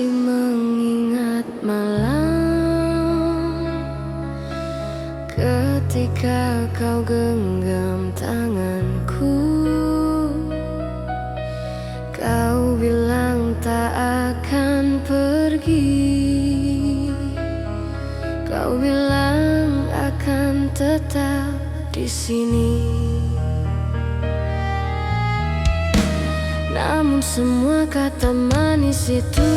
masih mengingat malam ketika kau genggam tanganku. Kau bilang tak akan pergi. Kau bilang akan tetap di sini. Namun semua kata manis itu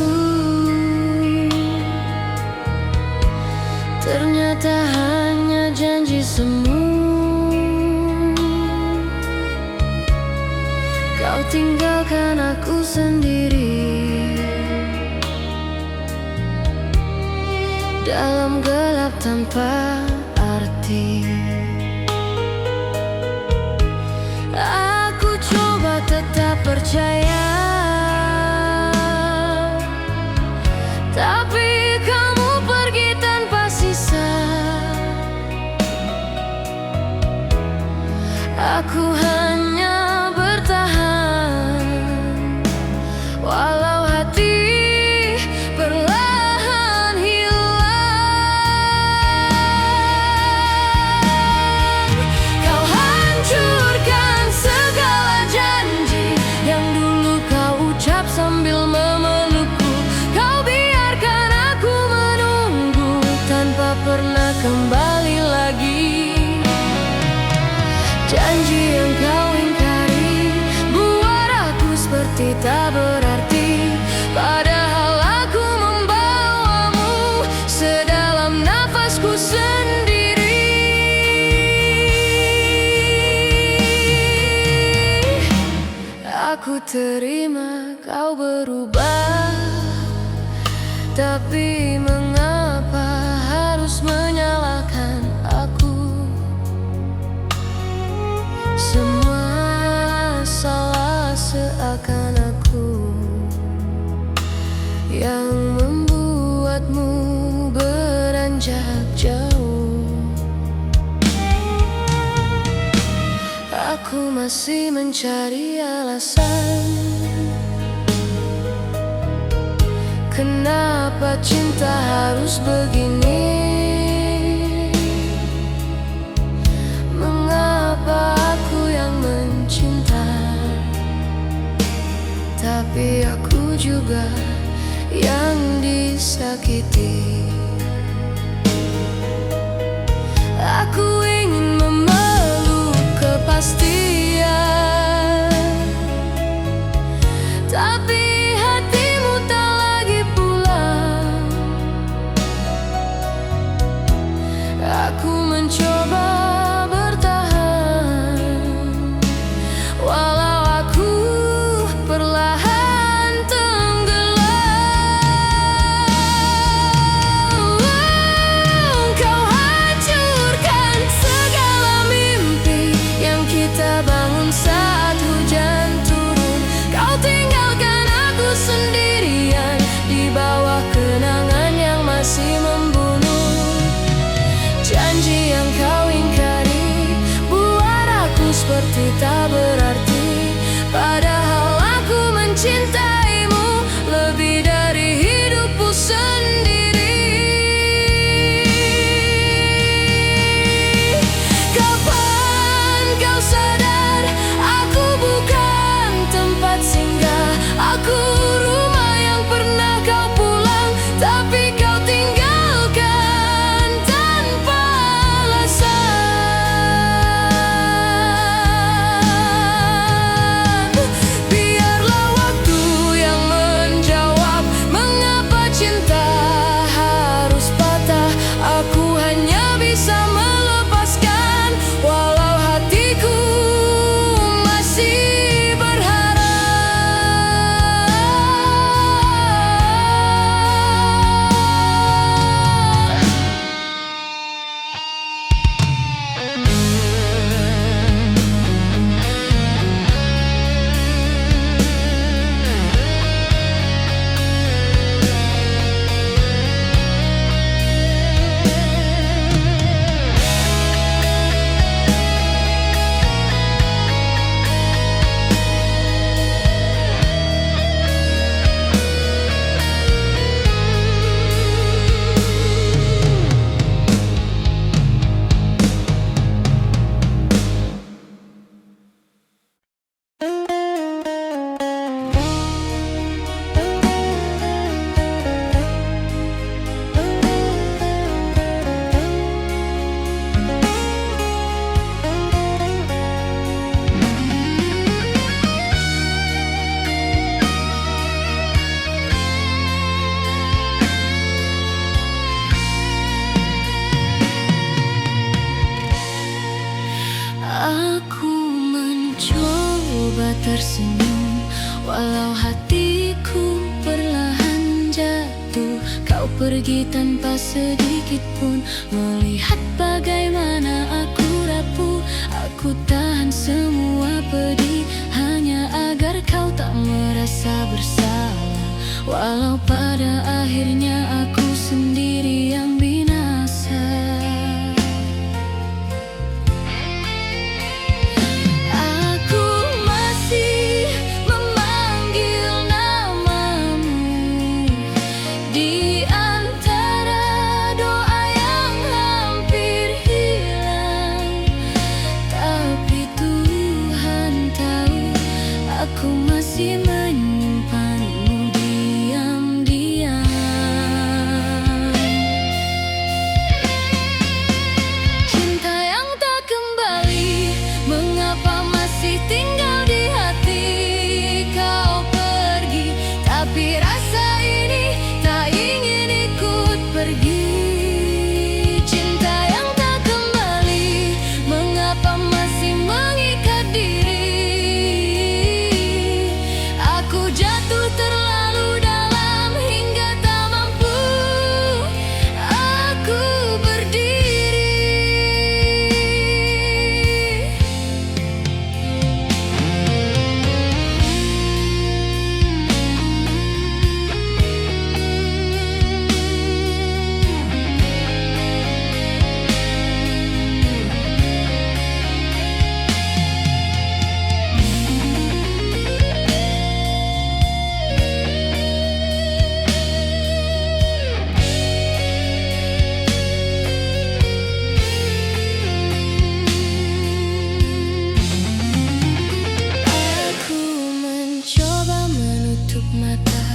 ternyata hanya janji semu. Kau tinggalkan aku sendiri dalam gelap tanpa arti. Aku coba tetap percaya, tapi kamu pergi tanpa sisa. Aku hanya bertahan, walau hati perlahan hilang. Kau hancurkan segala janji yang dulu kau ucap sambil memelukku. Kau biarkan aku menunggu tanpa pernah kembali lagi. Janji yang kau ingkari buat aku seperti tak berarti, padahal aku membawamu sedalam nafasku sendiri. Aku terima kau berubah, tapi mengapa harus menyalahkan aku? Semua salah seakan aku yang membuatmu beranjak jauh. Aku masih mencari alasan kenapa cinta harus begini. Mengapa aku yang mencinta, tapi aku juga yang disakiti. Aku ingin memeluk kepastian, tapi hatimu tak lagi pulang. Aku mencoba bertahan, walau aku perlahan tenggelam. Kau hancurkan segala tersenyum, walau hatiku perlahan jatuh. Kau pergi tanpa sedikit pun melihat bagaimana aku rapuh. Aku tahan semua pedih hanya agar kau tak merasa bersalah, walau pada akhirnya aku sendiri yang binasa. Aku masih memanggil namamu di antara doa yang hampir hilang, tapi Tuhan tahu aku masih menyimpanmu diam-diam. Cinta yang tak kembali, mengapa masih tinggal di hati? Kau pergi, tapi rasa ini tak ingin ikut pergi. Cinta yang tak kembali, mengapa masih mengikat diri? Aku jatuh terlalu dalam hingga tak mampu aku berdiri. Aku mencoba menutup mata,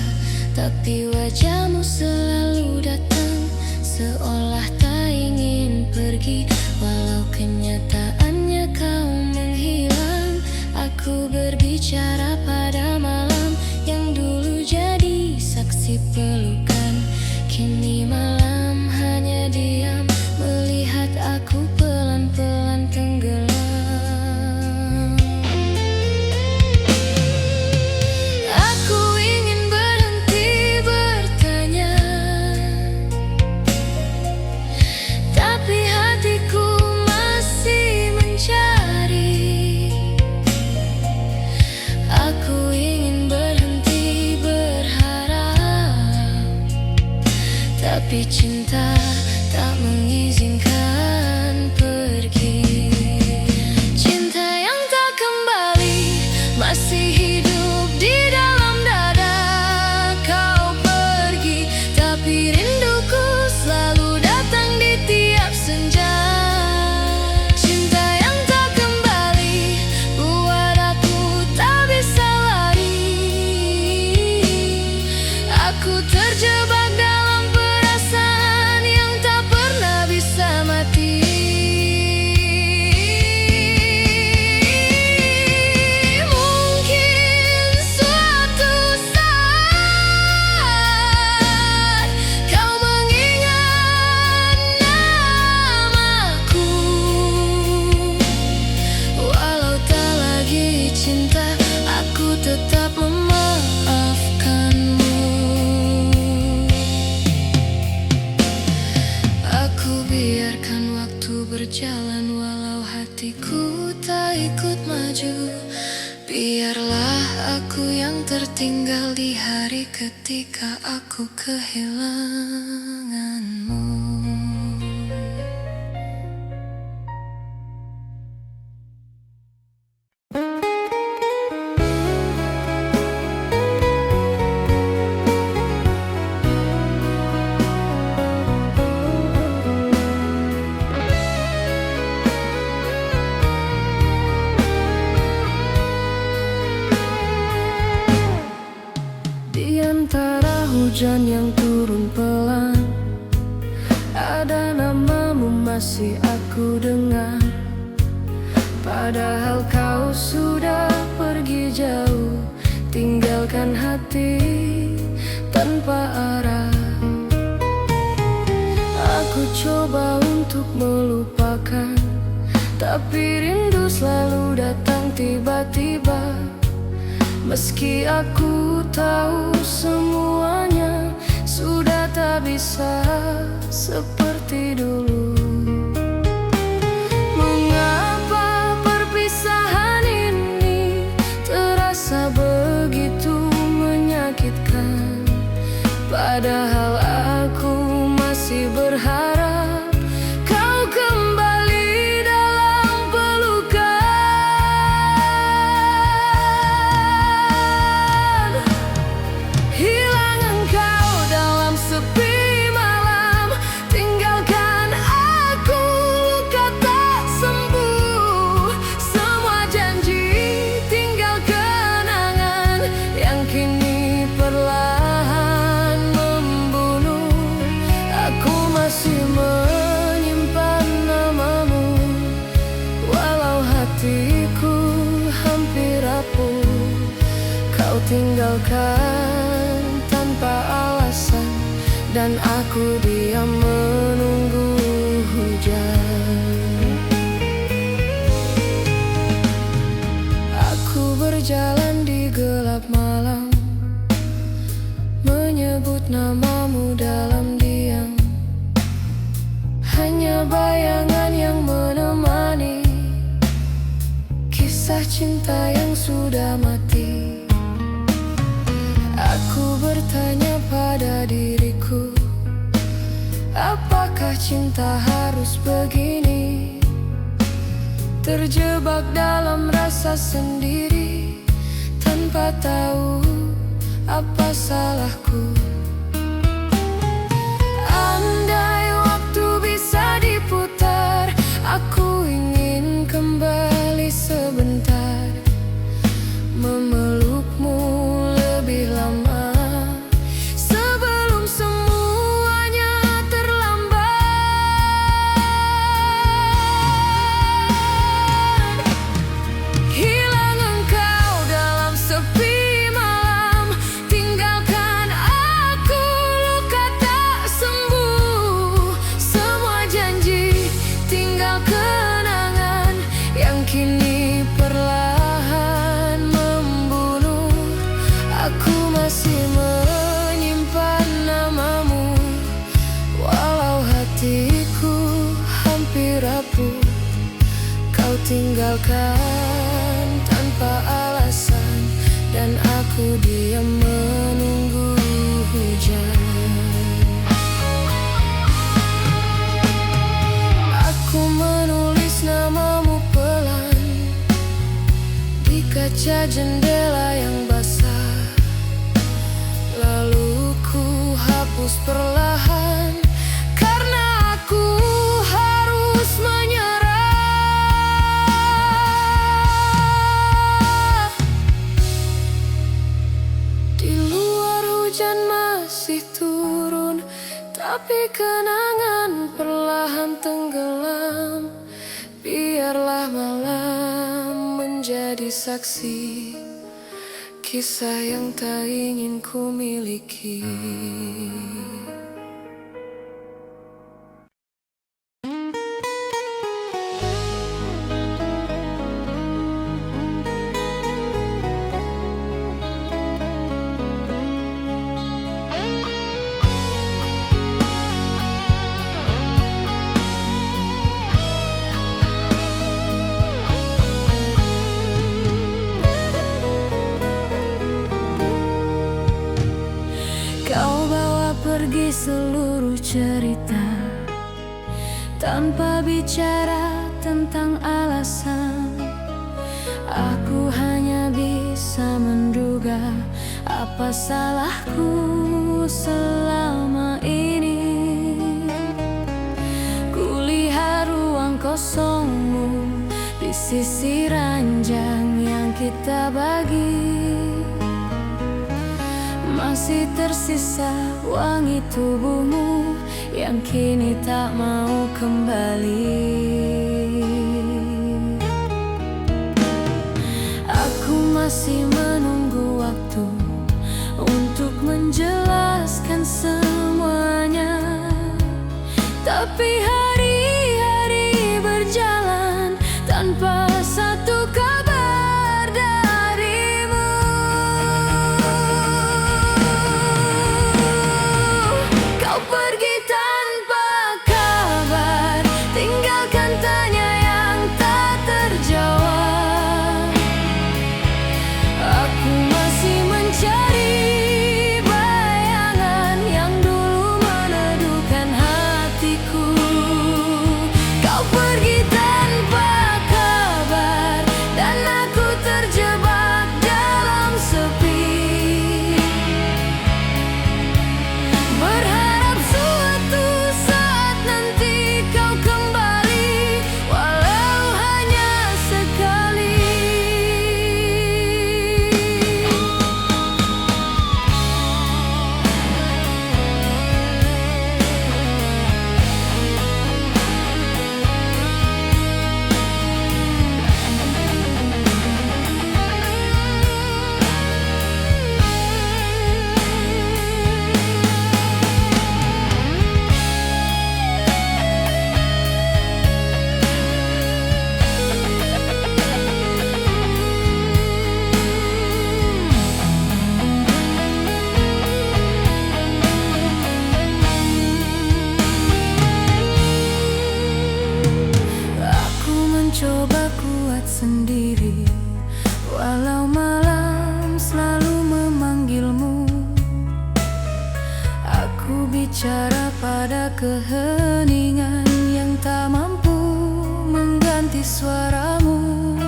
tapi wajahmu selalu datang, seolah tak ingin pergi. Walau kenyataannya kau menghilang, aku berbicara pada malam yang dulu jadi saksi pelukan. Kini malam hanya diam melihat aku pelan-pelan tenggelam. Aku ingin berhenti bertanya, tapi hatiku masih mencari. Aku ingin berhenti berharap, tapi cinta tak mengizinkan pergi. Cinta yang tak kembali masih hidup di dalam dada. Kau pergi, tapi rinduku selalu datang di tiap senja. Cinta yang tak kembali buat aku tak bisa lari. Aku terjebak dalam perasaan yang tak pernah bisa mati. Mungkin suatu saat kau mengingat namaku, walau tak lagi cinta, aku tetap memaafkanmu. Aku biarkan waktu berjalan, walau hatiku tak ikut maju. Biarlah aku yang tertinggal di hari ketika aku kehilanganmu. Di antara hujan yang turun pelan, ada namamu masih aku dengar. Padahal kau sudah pergi jauh, tinggalkan hati tanpa arah. Aku coba untuk melupakan, tapi rindu selalu datang tiba-tiba. Meski aku tahu semuanya sudah tak bisa seperti dulu. Mengapa perpisahan ini terasa begitu menyakitkan? Padahal aku masih berharap kau kembali dalam pelukan. Hilang engkau dalam sepi malam, tinggalkan aku luka tak sembuh. Semua janji tinggal kenangan yang kini perlahan membunuh. Aku masih menyimpan namamu, walau hatiku hampir rapuh. Kau tinggalkan tanpa alasan, dan aku diam menunggu hujan. Aku berjalan di gelap malam, menyebut namamu dalam diam. Hanya bayangan yang menemani kisah cinta yang sudah mati. Aku bertanya pada diriku, apakah cinta harus begini? Terjebak dalam rasa sendiri, tanpa tahu apa salahku. Andai waktu bisa diputar, aku ingin kembali sebentar, memelukmu lebih lama sebelum semuanya terlambat. Hilang engkau dalam sepi malam, tinggalkan aku luka tak sembuh. Semua janji tinggal kenangan yang kini perlahan membunuh. Aku masih menyimpan namamu, walau hatiku hampir rapuh. Kau tinggalkan tanpa alasan, dan aku diam menunggu hujan. Aku menulis namamu pelan di kaca jendela yang basah, lalu ku hapus perlahan karena aku harus menyerah. Di luar hujan masih turun, tapi kenangan perlahan tenggelam. Biarlah malam menjadi saksi kisah yang tak ingin ku miliki. Kau bawa pergi seluruh cerita tanpa bicara tentang alasan. Aku hanya bisa menduga apa salahku selama ini. Kulihat ruang kosongmu di sisi ranjang yang kita bagi. Masih tersisa wangi tubuhmu yang kini tak mau kembali. Aku masih menunggu waktu untuk menjelaskan semuanya, tapi hari-hari berjalan tanpa satu kabar darimu. Aku bicara pada keheningan yang tak mampu mengganti suaramu.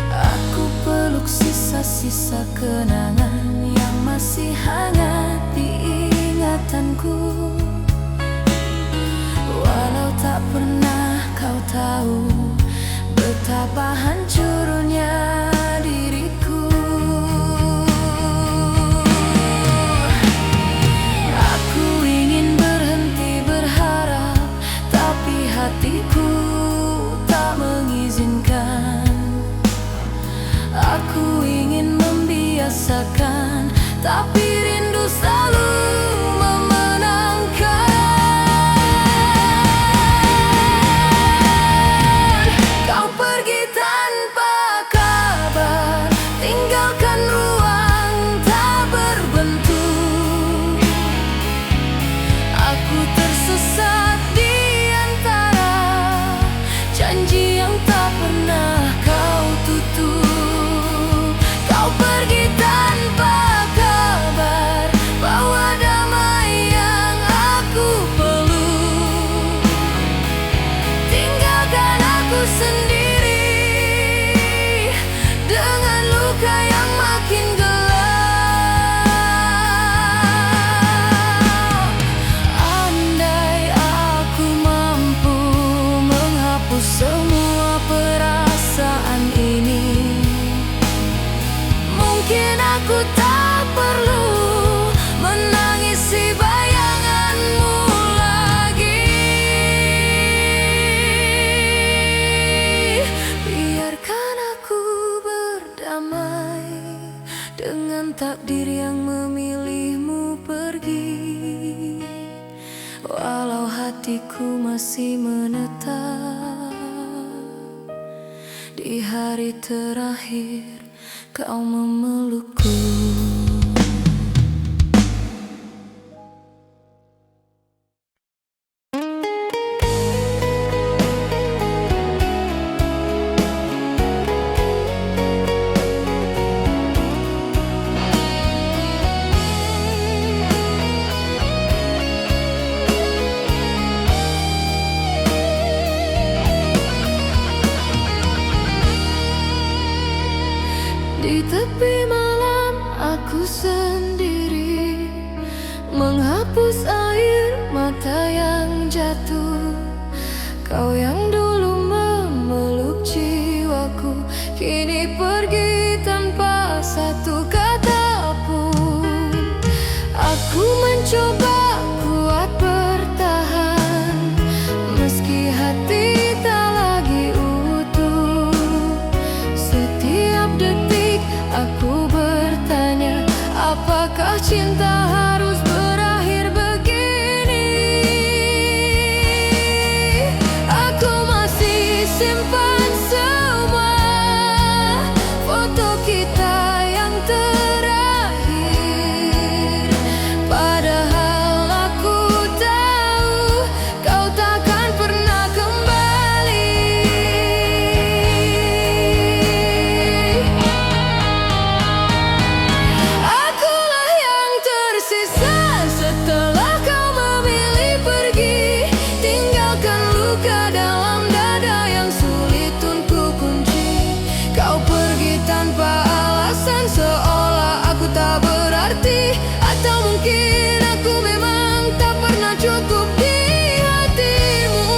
Aku peluk sisa-sisa kenangan yang masih hangat di ingatanku. Walau tak pernah kau tahu betapa hancurnya diriku. Aku ingin berhenti berharap, tapi hatiku tak mengizinkan. Aku ingin membiasakan, tapi rindu selalu memenangkan. Kau pergi tanpa kabar, tinggalkan ruang tak berbentuk. Aku tersesat di antara janji yang tak pernah kau tutup. Kau pergi tanpa kabar, bawa damai yang aku peluk. Tinggalkan aku sendiri dengan luka yang makin gelap. Andai aku mampu menghapus semua perasaan ini, mungkin aku tak perlu menangisi bayanganmu lagi. Biarkan aku berdamai dengan takdir yang memilihmu pergi. Walau hatiku masih menetap di hari terakhir kau memelukku. Di tepi malam aku sendiri, menghapus air mata yang jatuh. Kau yang dulu memeluk jiwaku, kini pergi tanpa satu kata pun. Aku mencoba kuat bertahan, meski hati tak lagi utuh. Setiap detik aku bertanya, apakah cinta harus berakhir begini? Aku masih simpan semua foto kita yang terakhir. Padahal aku tahu kau takkan pernah kembali. Akulah yang tersisa setelah kau memilih pergi. Tinggalkan luka dalam dada yang sulit untuk kunci. Kau pergi tanpa alasan, seolah aku tak berarti. Atau mungkin aku memang tak pernah cukup di hatimu.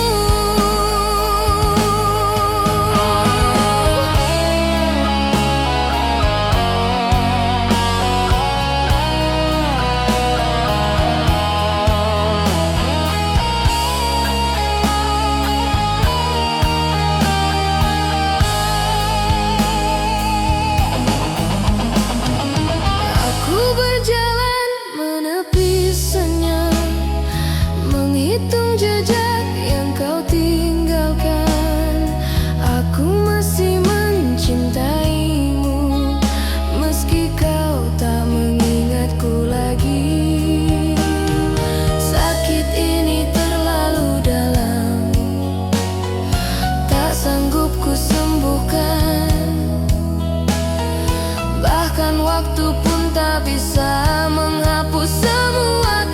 Aku berjalan menepi senyap, menghitung jejak yang kau tinggalkan. Aku masih mencintaimu, meski kau tak mengingatku lagi. Sakit ini terlalu dalam, tak sanggup ku sembuhkan. Bahkan waktu pun tak bisa menghapus semua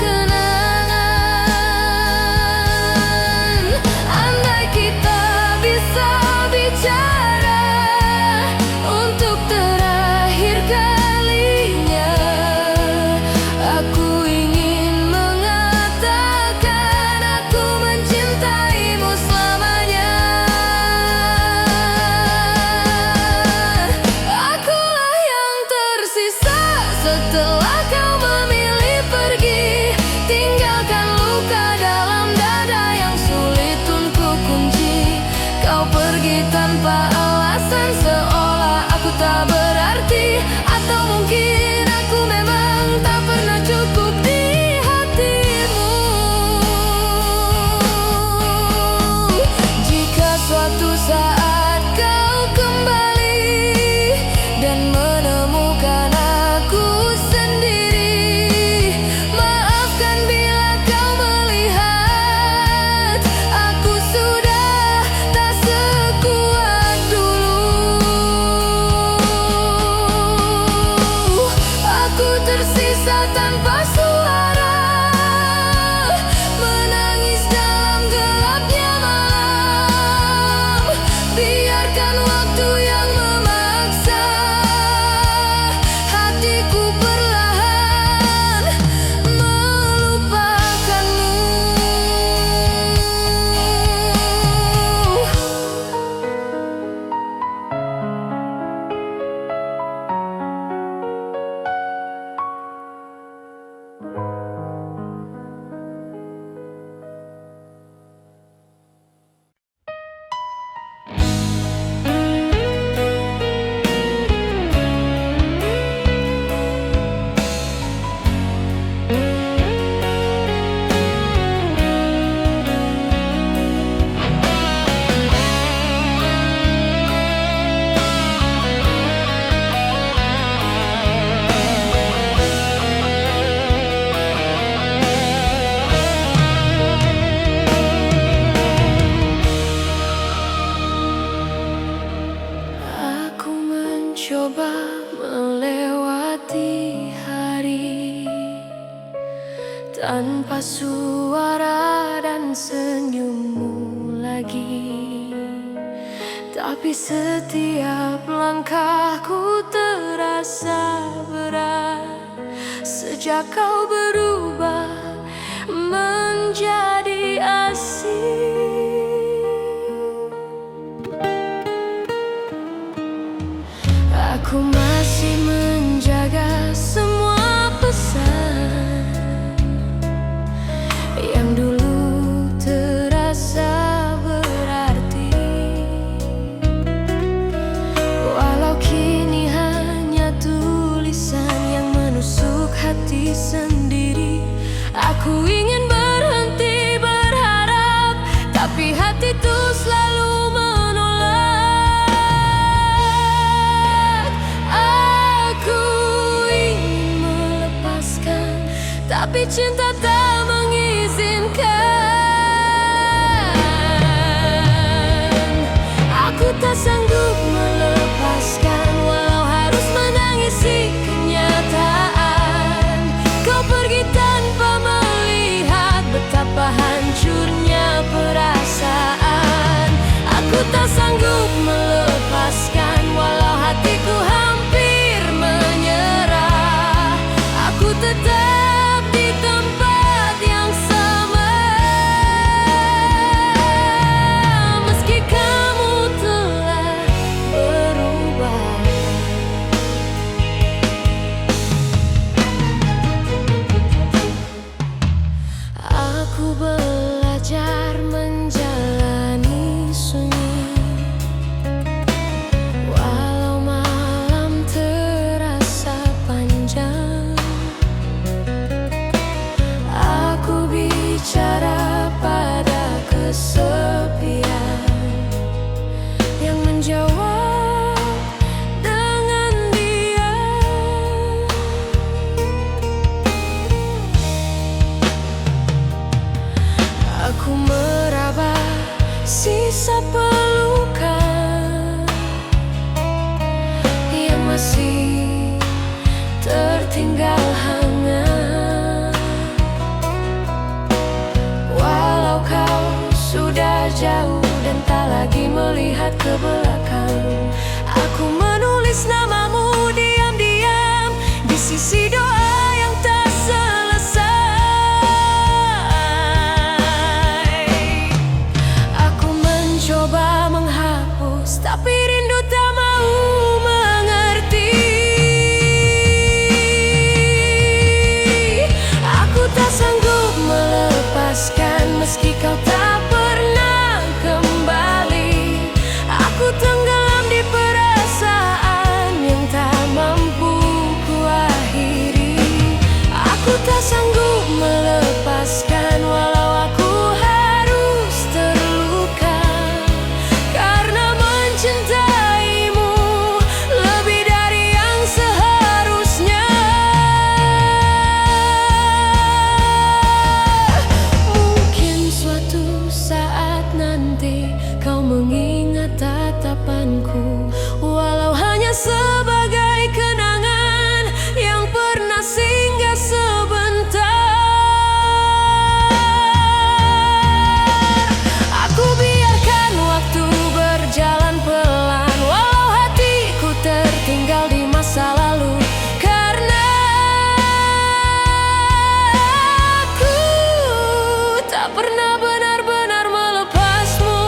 tanpa suara dan senyummu lagi. Tapi setiap langkahku terasa berat sejak kau berubah menjadi asing. Aku masih menjaga semua pesan yang dulu terasa berarti, walau kini hanya tulisan yang menusuk hati sendiri. Aku ingin berhenti berharap, tapi hati tuh selalu menolak. Aku ingin melepaskan, tapi cinta tak mengizinkan. Aku tak sanggup melepaskan, walau harus menangisi kenyataan. Kau pergi tanpa melihat betapa hancurnya perasaan. Aku tak sanggup melepaskan, walau hatiku hampir menyerah. Aku tetap di tempat yang sama, meski kamu telah berubah. Aku belajar menjalani sunyi, walau malam terasa panjang. Aku bicara pada kesepian yang menjawab dengan diam. Aku meraba sisa pelukan yang masih tertinggal hangat, walau kau sudah jauh dan tak lagi melihat ke belakang. Aku menulis namamu diam-diam di sisi doa yang tak selesai. Aku mencoba menghapus, tapi rindu tak mau mengerti. Aku tak sanggup melepaskan, meski kau tak pernah kembali. Aku tenggelam di perasaan yang tak mampu kuakhiri. Aku tak sanggup melepaskan, walau aku harus terluka, karena mencintaimu lebih dari yang seharusnya. Mungkin suatu saat nanti kau mengingat tatapanku, walau hanya sebagai kenangan yang pernah singgah sebentar. Aku biarkan waktu berjalan pelan, walau hatiku tertinggal di masa lalu, karena aku tak pernah benar-benar melepasmu.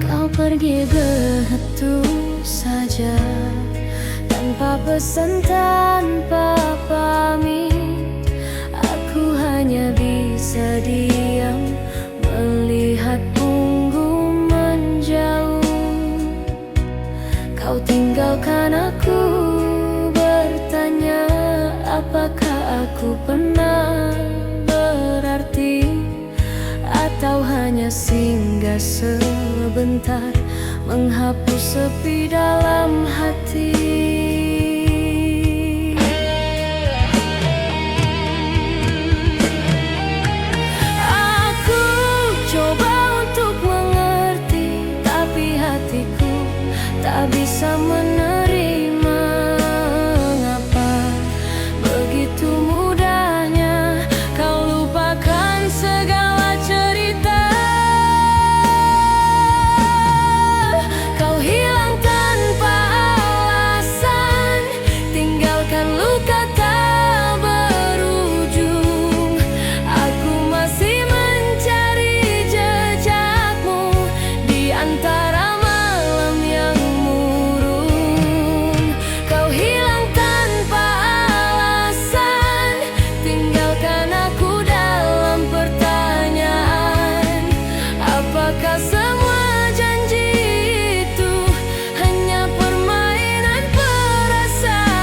Kau pergi begitu saja, tanpa pesan, tanpa pamit. Aku hanya bisa diam melihat punggung menjauh. Kau tinggalkan aku Apakah aku pernah berarti, atau hanya singgah sebentar, menghapus sepi dalam hati? Aku coba untuk mengerti, tapi hatiku tak bisa menerima. Mengapa begitu mudahnya kau lupakan segala cerita? Kau hilang tanpa alasan, tinggalkan luka tak berujung. Aku masih mencari jejakmu di antara malam yang murung. Kau hilang tanpa alasan, tinggalkan aku dalam pertanyaan. Apakah semua janji itu hanya permainan perasaan?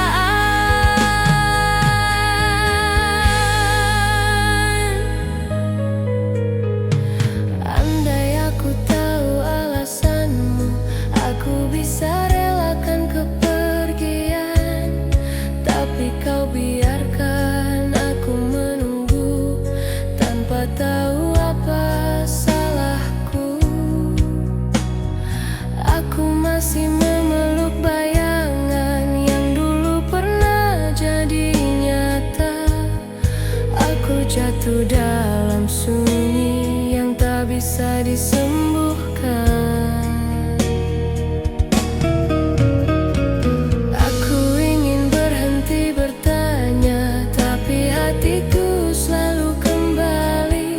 Andai aku tahu alasanmu, aku bisa relakan kepergian. Tapi kau biarkan aku menunggu tanpa tahu apa salahku. Aku masih memeluk bayangan yang dulu pernah jadi nyata. Aku jatuh dalam sunyi yang tak bisa disembuhkan. Aku ingin berhenti bertanya, tapi hatiku selalu kembali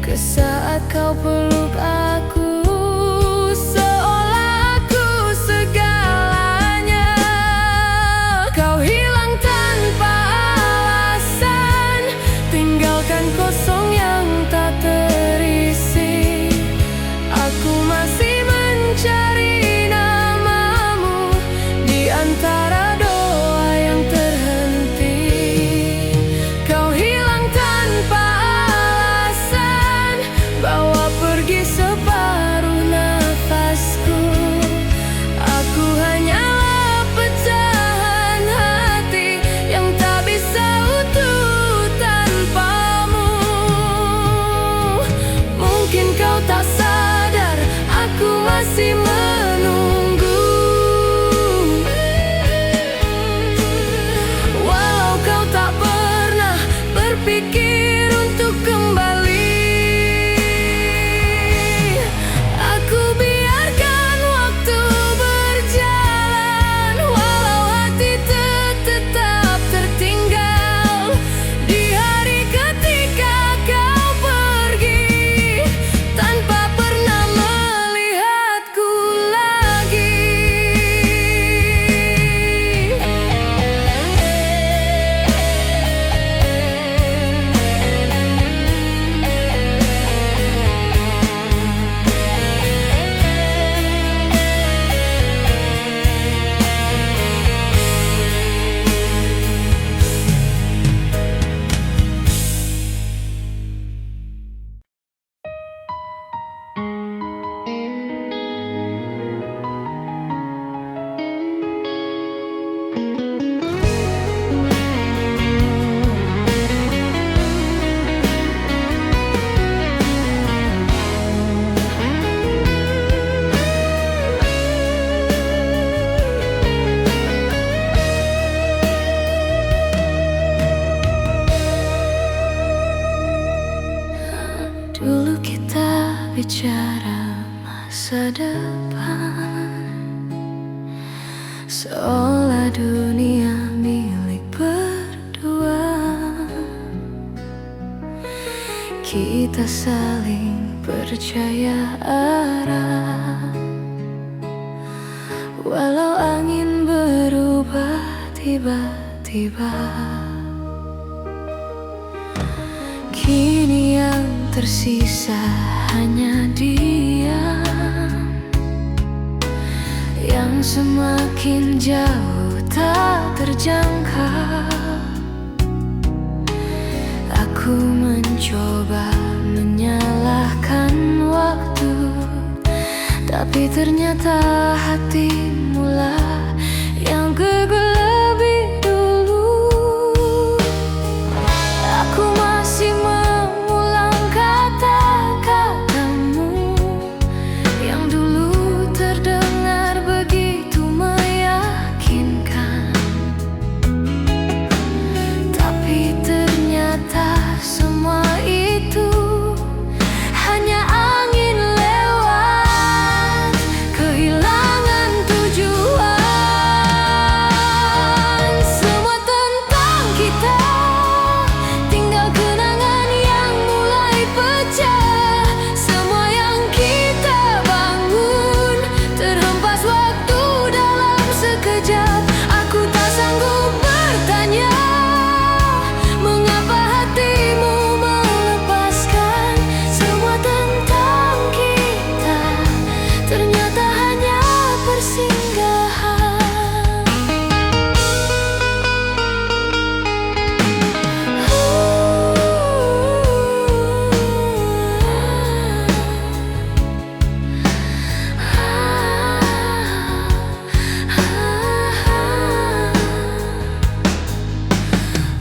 ke saat kau peluk aku, seolah aku segalanya. Kau hilang tanpa alasan, tinggalkan kosong yang tak terisi. Aku masih mencari namamu di antara doa yang terhenti. Kau hilang tanpa alasan, bawa pergi separuh nafasku. Aku hanyalah pecahan hati yang tak bisa utuh tanpamu. Mungkin kau tak sadar, aku masih menunggu. Walau kau tak pernah berpikir untuk kembali, aku biarkan waktu berjalan. Walau hati tetap tertinggal di hari ketika kau pergi, tanpa pernah melihatku lagi. Dulu kita bicara masa depan, seolah dunia milik berdua. Kita saling percaya arah, walau angin berubah tiba-tiba. Kini yang tersisa hanya diam, yang semakin jauh tak terjangka. Aku mencoba menyalahkan waktu, tapi ternyata hatimulah yang gugur lebih dulu. Aku masih mengulang kata-katamu yang dulu terdengar begitu meyakinkan, tapi ternyata semua itu hanya angin lewat, kehilangan tujuan. Semua tentang kita, tinggal kenangan yang mulai pecah. Semua yang kita bangun terhempas waktu dalam sekejap. Aku tak sanggup bertanya mengapa hatimu melepaskan. Semua tentang kita ternyata hanya persinggahan.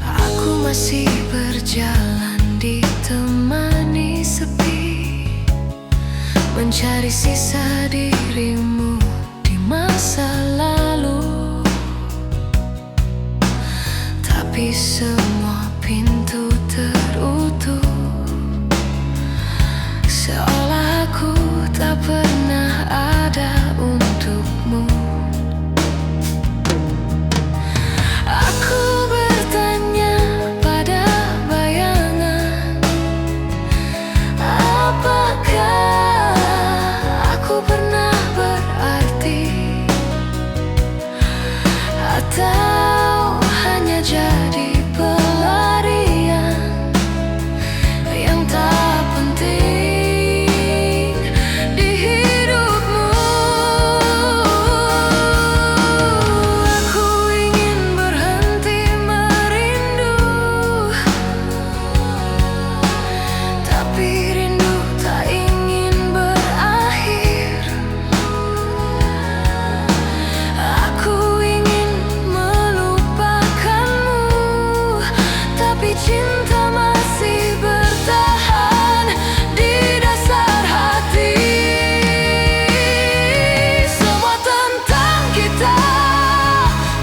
Aku masih berjalan ditemani sepi, mencari sisa dirimu di masa lalu. Tapi semua pintu tertutup, seolah aku tak pernah ada untukmu. Aku bertanya pada bayangan, apakah aku pernah berarti, atau hanya jadi pelarian yang tak penting di hidupmu. Aku ingin berhenti merindu, tapi rindu tak ingin berakhir. Aku ingin melupakanmu, tapi cinta masih bertahan di dasar hati. Semua tentang kita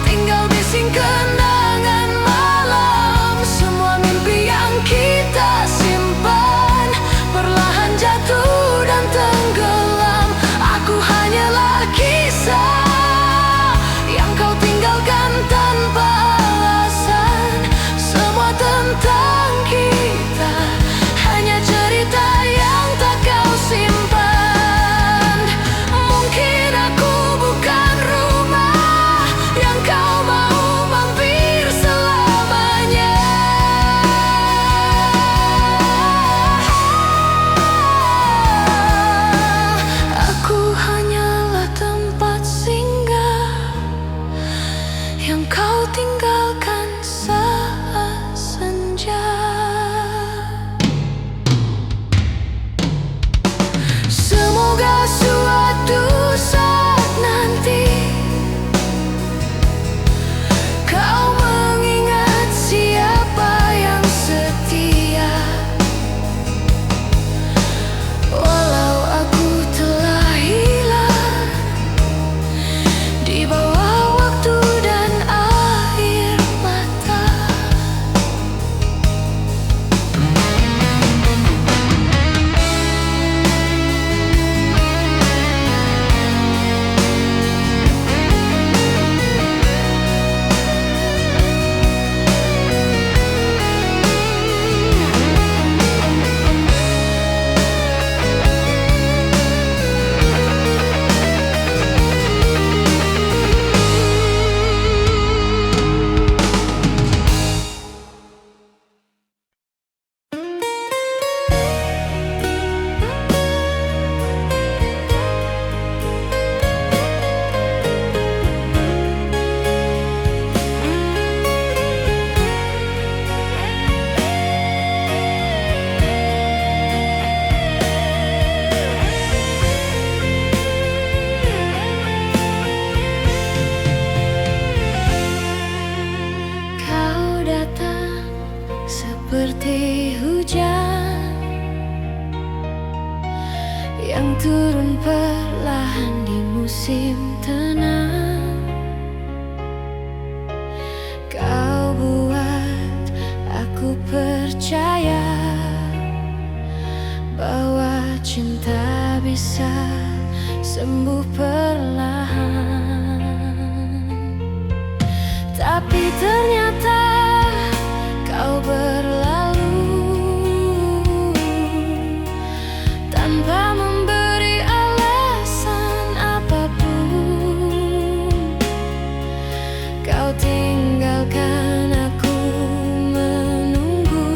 tinggal bising kenangan malam. Semua mimpi yang kita simpan perlahan jatuh dan tenggelam. Aku hanyalah kisah yang kau tinggalkan tanpa alasan. Semua tentang kita hanya cerita yang tak kau simpan. Mungkin aku bukan rumah yang kau mau mampir selamanya. Aku hanyalah tempat singgah yang kau tinggalkan saat senja. Semoga suatu saat nanti kau mengingat siapa yang setia. Walau aku telah hilang di bawah waktu dan air mata. percaya bahwa cinta bisa sembuh perlahan. Tapi ternyata kau berlalu tanpa memberi alasan apapun. Kau tinggalkan aku menunggu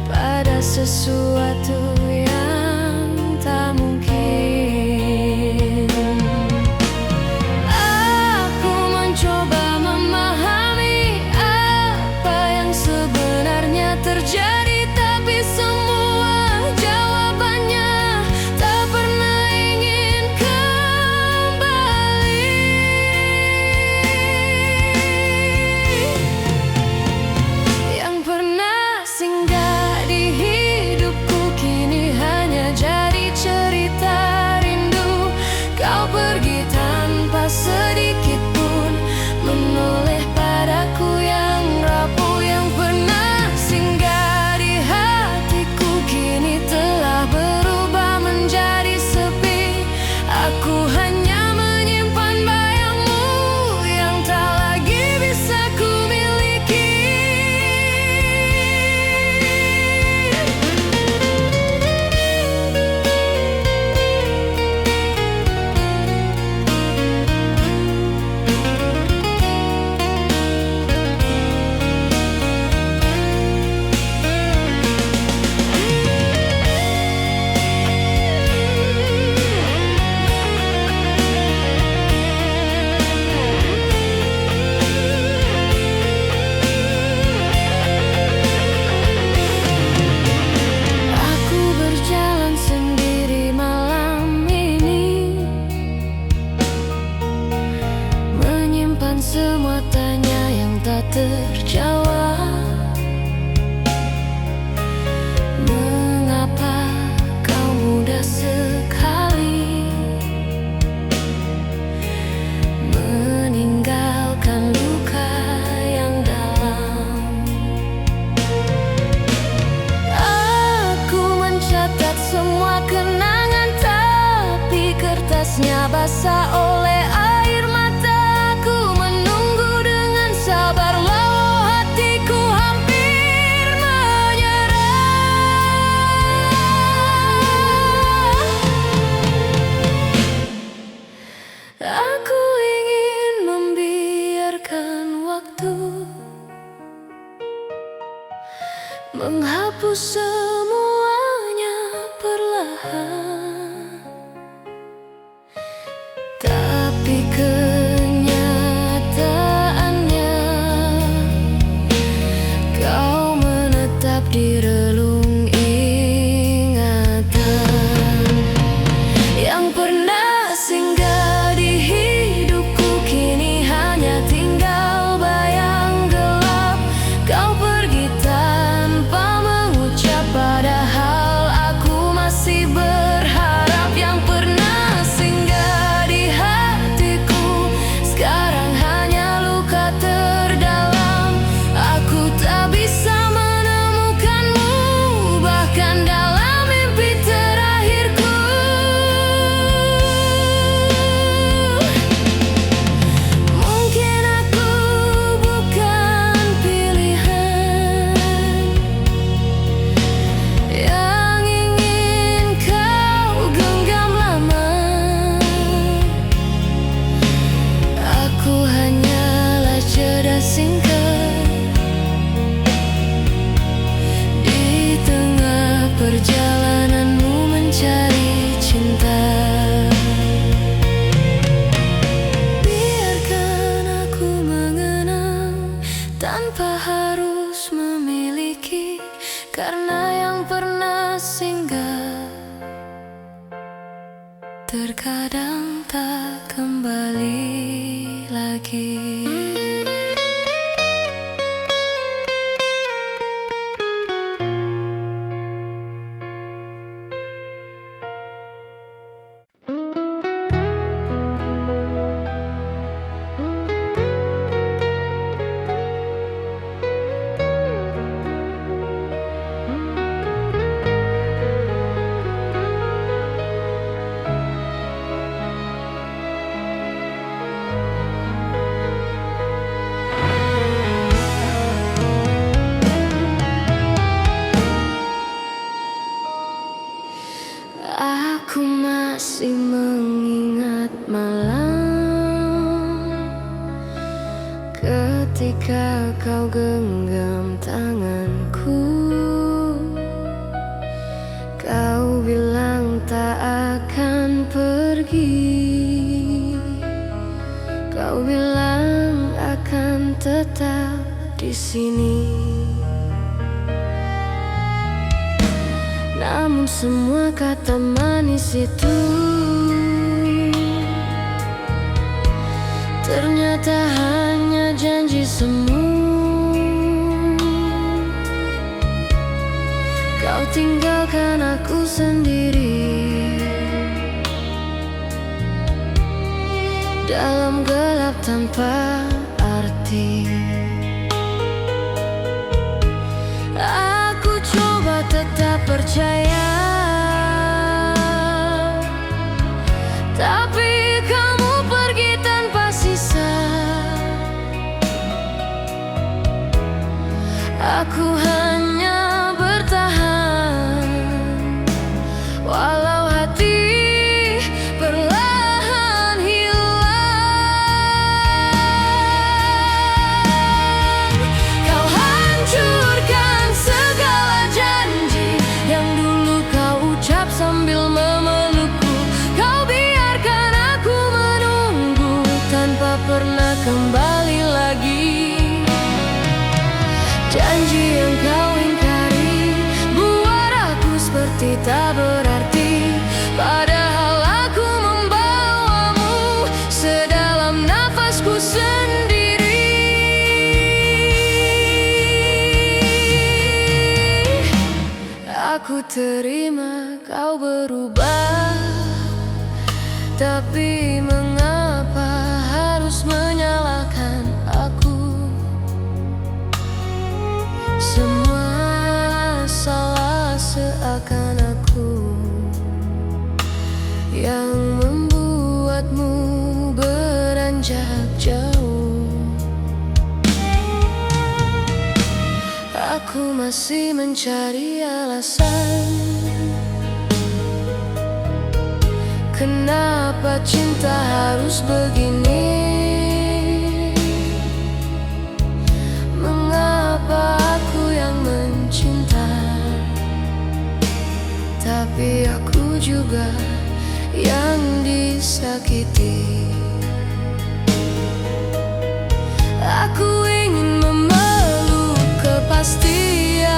pada sesuatu yang tak mungkin. Aku mencoba memahami apa yang sebenarnya terjadi, tapi semua jawabannya tak pernah ingin kembali. Yang pernah singgah di hidupku kini hanya jadi cerita rindu. Kau pergi tanpa sedikit pun menoleh padaku yang rapuh. Yang pernah singgah di hatiku kini telah berubah menjadi sepi. Aku hanya menyimpan bayangmu yang tak lagi bisa ku miliki. Aku berjalan sendiri malam ini, menyimpan semua tanya yang tak terjawab. Mengapa kau mudah sekali meninggalkan luka yang dalam? Aku mencatat semua kenangan, tapi kertasnya basah oleh air mata. Aku menunggu dengan sabar, walau hatiku hampir menyerah. Aku ingin membiarkan waktu menghapus semuanya perlahan, tapi kenyataannya kau menetap di relung ingatan. Yang pernah singgah di hidupku kini hanya tinggal bayang gelap. Kau pergi tanpa mengucap, padahal aku masih berharap. Yang pernah singgah di hatiku sekarang hanya luka terdalam. Aku tak bisa menemukanmu bahkan dalam mimpi terakhirku. Mungkin aku bukan pilihan yang ingin kau genggam lama. Aku hanyalah jeda singkat di tengah perjalananmu mencari cinta. Biarkan aku mengenang tanpa harus memiliki, karena yang pernah singgah terkadang tak kembali lagi. ketika kau genggam tanganku. Kau bilang tak akan pergi, kau bilang akan tetap di sini. Namun semua kata manis itu ternyata hanya janji semu. Kau tinggalkan aku sendiri dalam gelap tanpa arti. Aku coba tetap percaya, tapi kamu pergi tanpa sisa. Aku hanya bertahan, walau hati perlahan hilang. Kau hancurkan segala janji yang dulu kau ucap sambil memelukku. Kau biarkan aku menunggu tanpa pernah kembali lagi. Janji yang kau ingkari buat aku seperti tak berarti, padahal aku membawamu sedalam nafasku sendiri. Aku terima kau berubah, tapi mengapa harus menyalahkan aku? Semua salah seakan aku yang membuatmu beranjak jauh. Aku masih mencari alasan kenapa cinta harus begini. Mengapa aku yang mencinta, tapi aku juga yang disakiti. Aku ingin memeluk kepastian,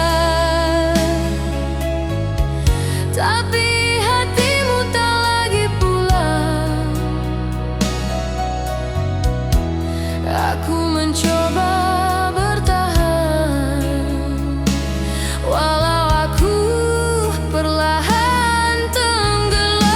tapi hatimu tak lagi pulang. Aku mencoba bertahan, walau aku perlahan tenggelam.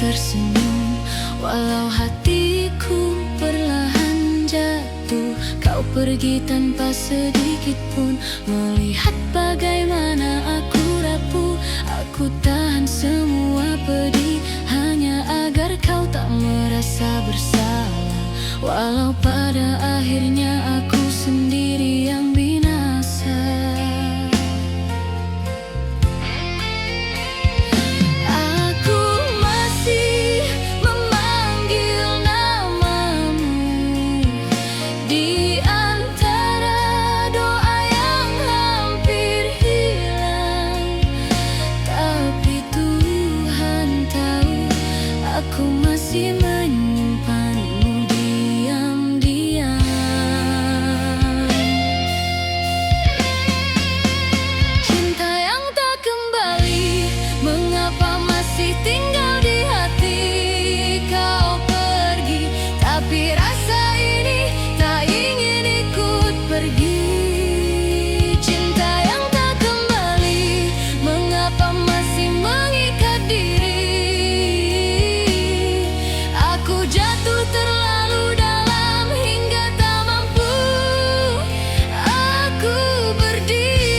tersenyum. Walau hatiku perlahan jatuh, kau pergi tanpa sedikit pun melihat bagaimana aku rapuh. Aku tahan semua pedih hanya agar kau tak merasa bersalah. Walau pada akhirnya aku sendiri yang binasa. Aku masih memanggil namamu di antara doa yang hampir hilang. Tapi Tuhan tahu aku masih menyimpanmu diam-diam. Cinta yang tak kembali, mengapa masih tinggal di hati? Kau pergi, tapi rasa ini tak ingin ikut pergi. Cinta yang tak kembali, mengapa masih mengikat diri? Aku jatuh terlalu dalam hingga tak mampu aku berdiri.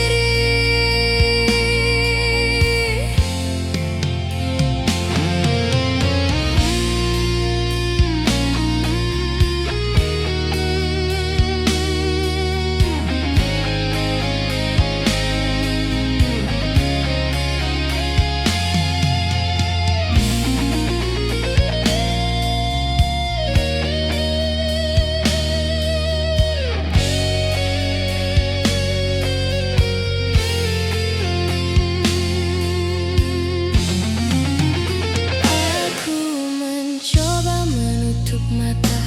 Aku mencoba menutup mata,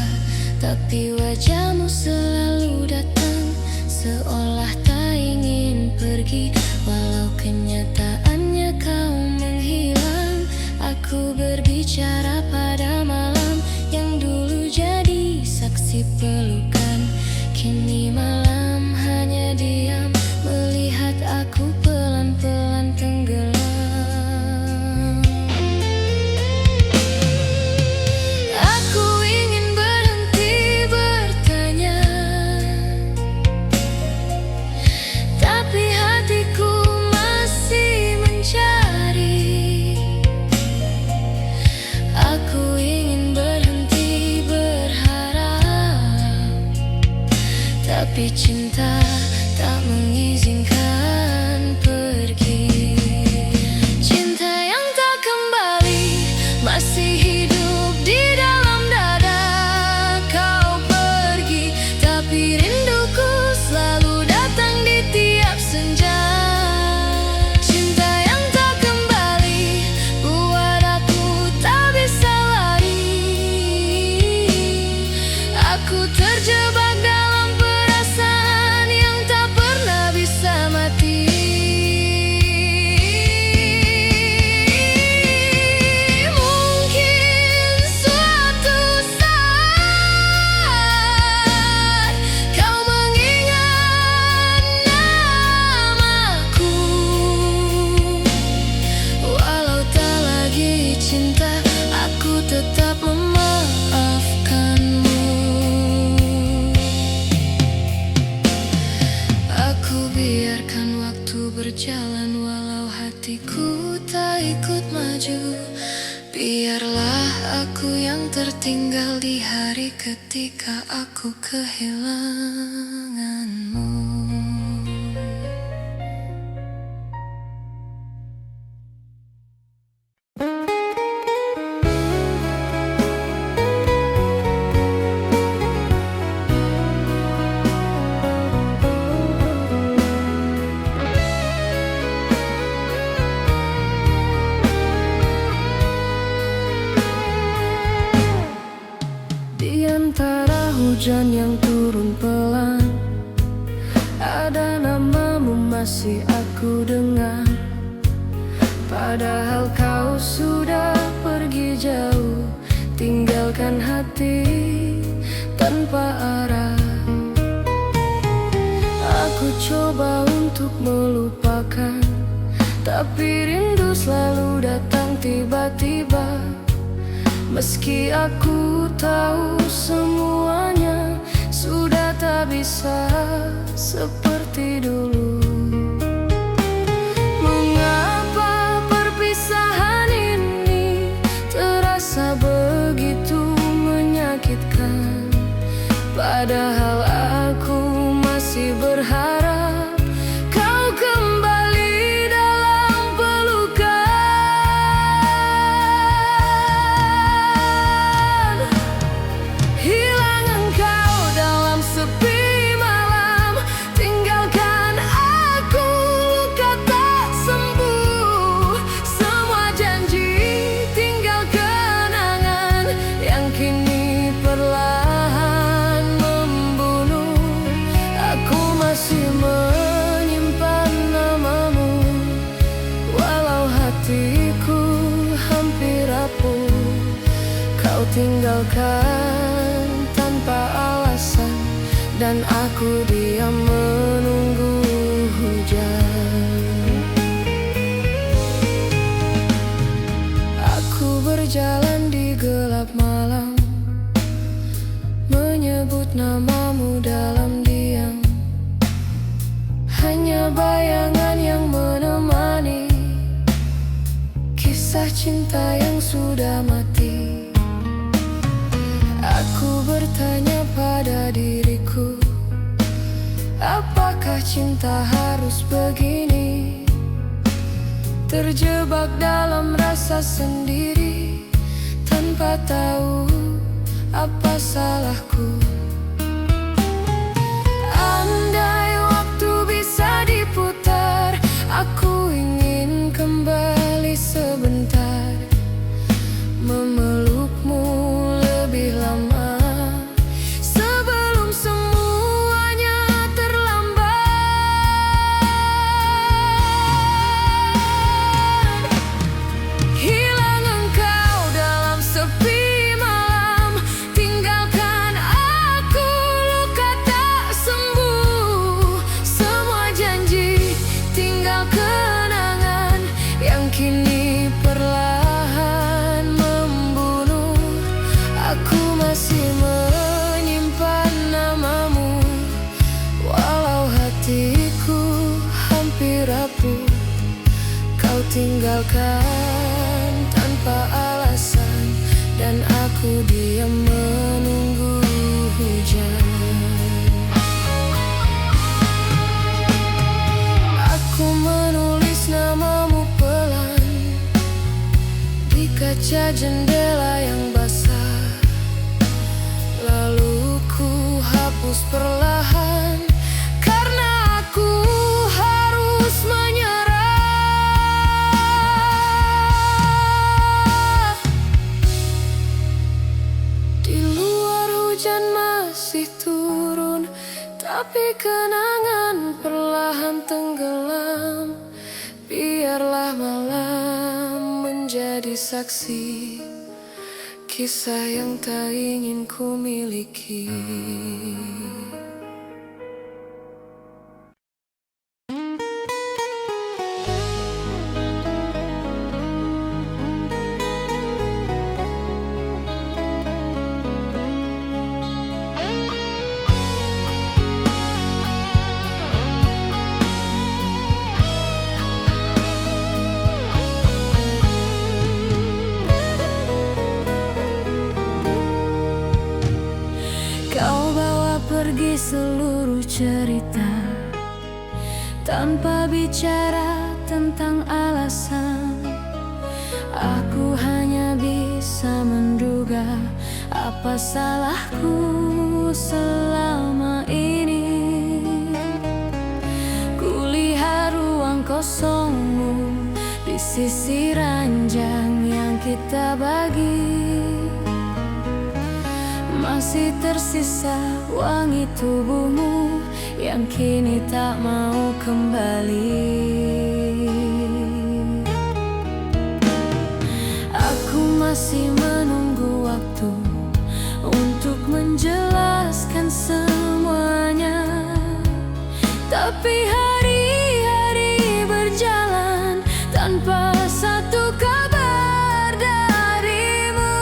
tapi wajahmu selalu datang, seolah tak ingin pergi. Walau kenyataannya kau menghilang, aku berbicara pada malam yang dulu jadi saksi pelukan. Kini malam hanya diam melihat aku pelan-pelan tenggelam. Aku ingin berhenti bertanya, tapi hatiku masih mencari. Aku ingin berhenti berharap, tapi cinta tak mengizinkan pergi. Cinta yang tak kembali masih hidup di dalam dada. Kau pergi, tapi rinduku selalu datang di tiap senja. Cinta yang tak kembali buat aku tak bisa lari. Aku terjebak dalam perasaan yang tak pernah bisa mati. Mungkin suatu saat kau mengingat namaku. Walau tak lagi cinta, aku tetap memaafkanmu. Aku biarkan waktu berjalan walau hatiku tak ikut maju. Biarlah aku yang tertinggal di hari ketika aku kehilanganmu. Di antara hujan yang turun pelan, ada namamu masih aku dengar. Padahal kau sudah pergi jauh, tinggalkan hati tanpa arah. Aku coba untuk melupakan, tapi rindu selalu datang tiba-tiba. Meski aku tahu semuanya sudah tak bisa seperti dulu. Mengapa perpisahan ini terasa begitu menyakitkan? Padahal aku masih berharap kau kembali dalam pelukan. Hilang engkau dalam sepi malam, tinggalkan aku luka tak sembuh. Semua janji tinggal kenangan yang kini perlahan membunuh. Aku masih menyimpan namamu, walau hatiku hampir rapuh. Kau tinggalkan tanpa alasan, dan aku diam menunggu hujan. Aku berjalan di gelap malam, menyebut namamu dalam diam. Hanya bayangan yang menemani kisah cinta yang sudah mati. Aku bertanya pada diriku, apakah cinta harus begini? Terjebak dalam rasa sendiri, tanpa tahu apa salahku. Andai waktu bisa diputar, aku ingin kembali sebentar, memelukmu lebih lama sebelum semuanya terlambat. Hilang engkau dalam sepi malam, tinggalkan aku luka tak sembuh. Semua janji tinggal kenangan yang kini perlahan membunuh. Aku masih menyimpan namamu, walau hatiku hampir rapuh. Kau tinggalkan tanpa alasan, dan aku diam menunggu hujan. Aku menulis namamu pelan di kaca jendela yang basah, lalu ku hapus perlahan karena aku harus menyerah. Di luar hujan masih turun, tapi kenangan perlahan tenggelam. Biarlah malam menjadi saksi kisah yang tak ingin ku miliki. Kau bawa pergi seluruh cerita tanpa bicara tentang alasan. Aku hanya bisa menduga apa salahku selama ini. Kulihat ruang kosongmu di sisi ranjang yang kita bagi. Masih tersisa wangi tubuhmu yang kini tak mau kembali. Aku masih menunggu waktu untuk menjelaskan semuanya, tapi hari-hari berjalan tanpa satu kabar darimu.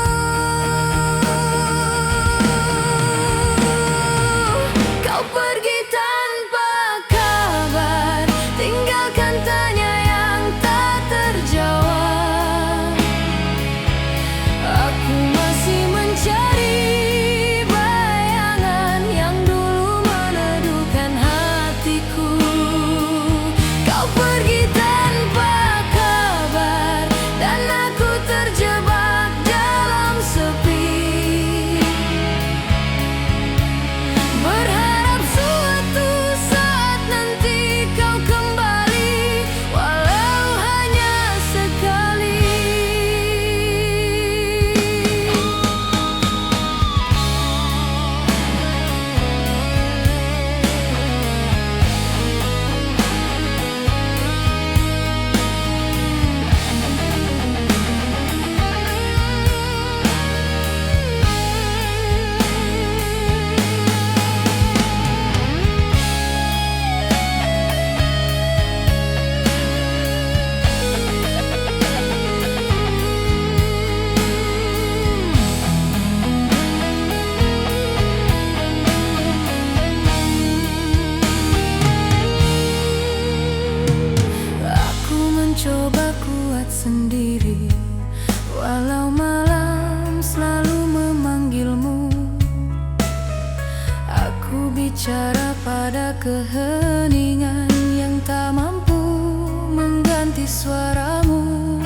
mencoba kuat sendiri, walau malam selalu memanggilmu. Aku bicara pada keheningan yang tak mampu mengganti suaramu.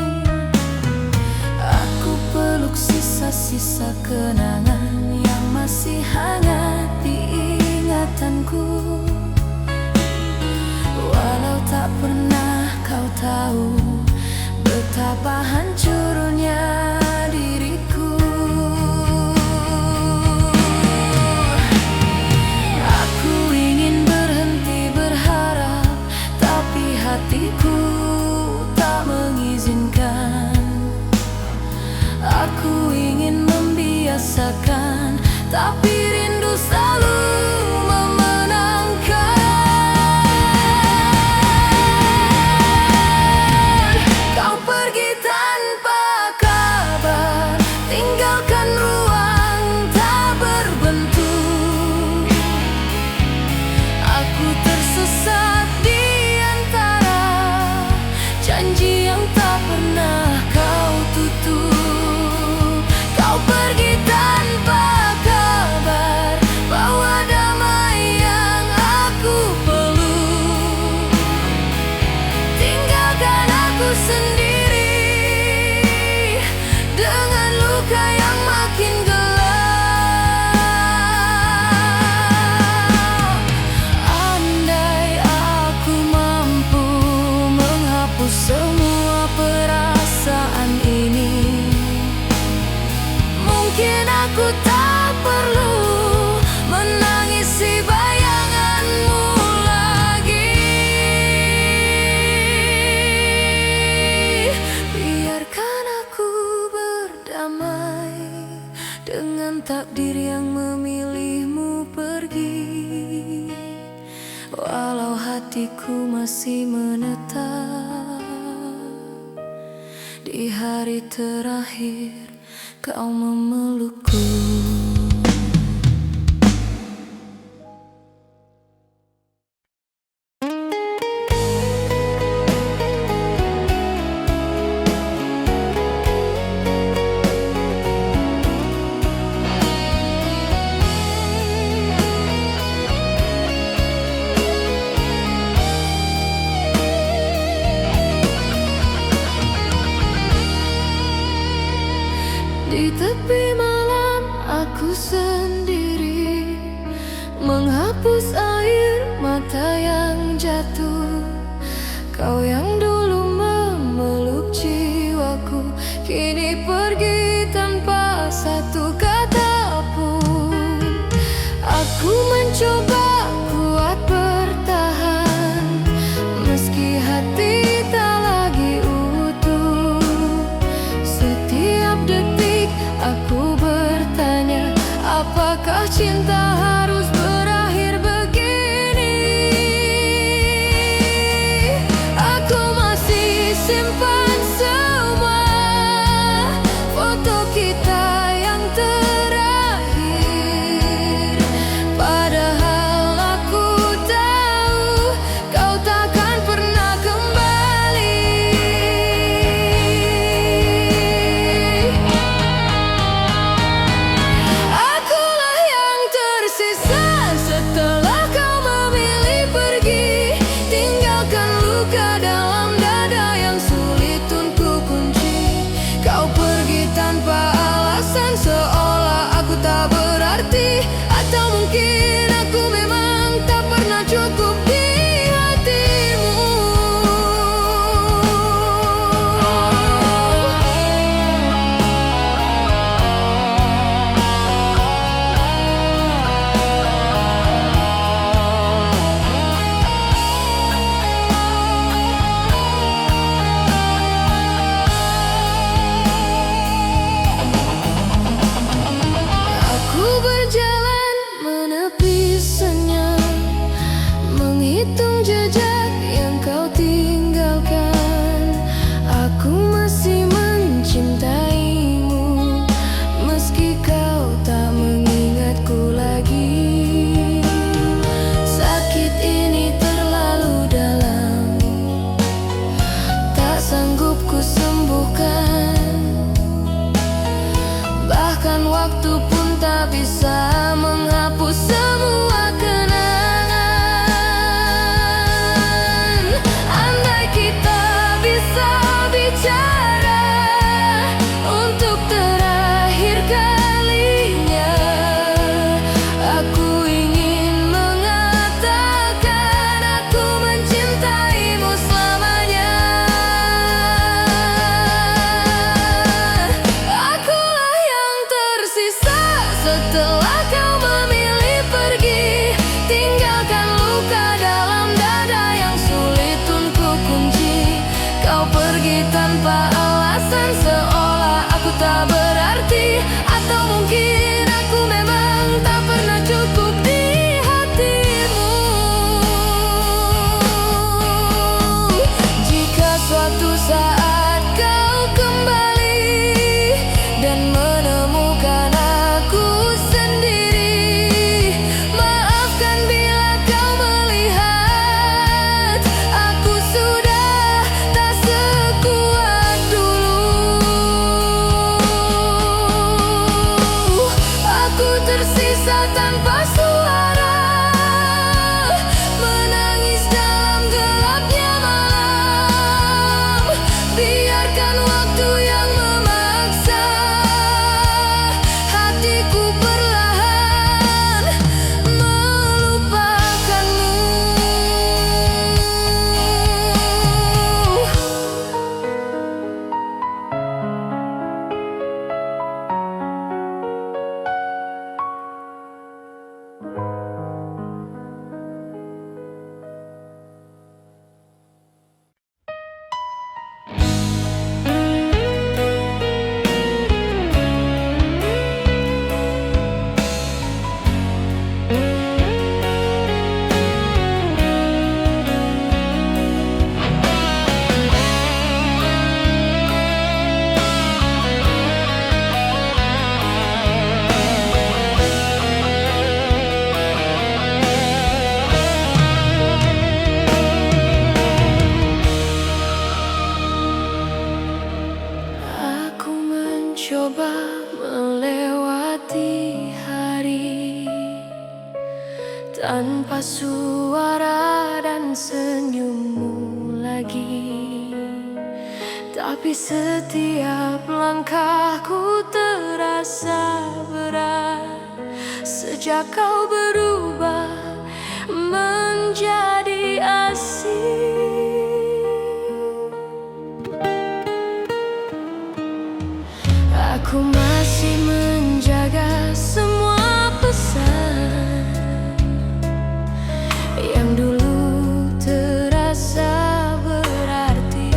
Aku peluk sisa-sisa kenangan yang masih hangat di ingatanku. Walau tak pernah kau tahu betapa hancurnya diriku. Aku ingin berhenti berharap, tapi hatiku tak mengizinkan. Aku ingin membiasakan, tapi rindu selalu aku tak perlu menangisi bayanganmu lagi. Biarkan aku berdamai dengan takdir yang memilihmu pergi. Walau hatiku masih menetap di hari terakhir kau memelukku. Di tepi malam aku sendiri, menghapus air mata yang jatuh. Kau yang dulu memeluk jiwaku, kini pergi tanpa satu kata pun. Aku mencoba kuat bertahan, meski hati tak lagi utuh. Setiap detik aku bertanya, apakah cinta harus berakhir begini? Aku masih simpan semua foto kita yang terakhir. Padahal aku tahu kau takkan pernah kembali. Akulah yang mencoba melewati hari tanpa suara dan senyummu lagi. Tapi setiap langkahku terasa berat sejak kau berubah menjadi asing. Aku masih menjaga semua pesan yang dulu terasa berarti,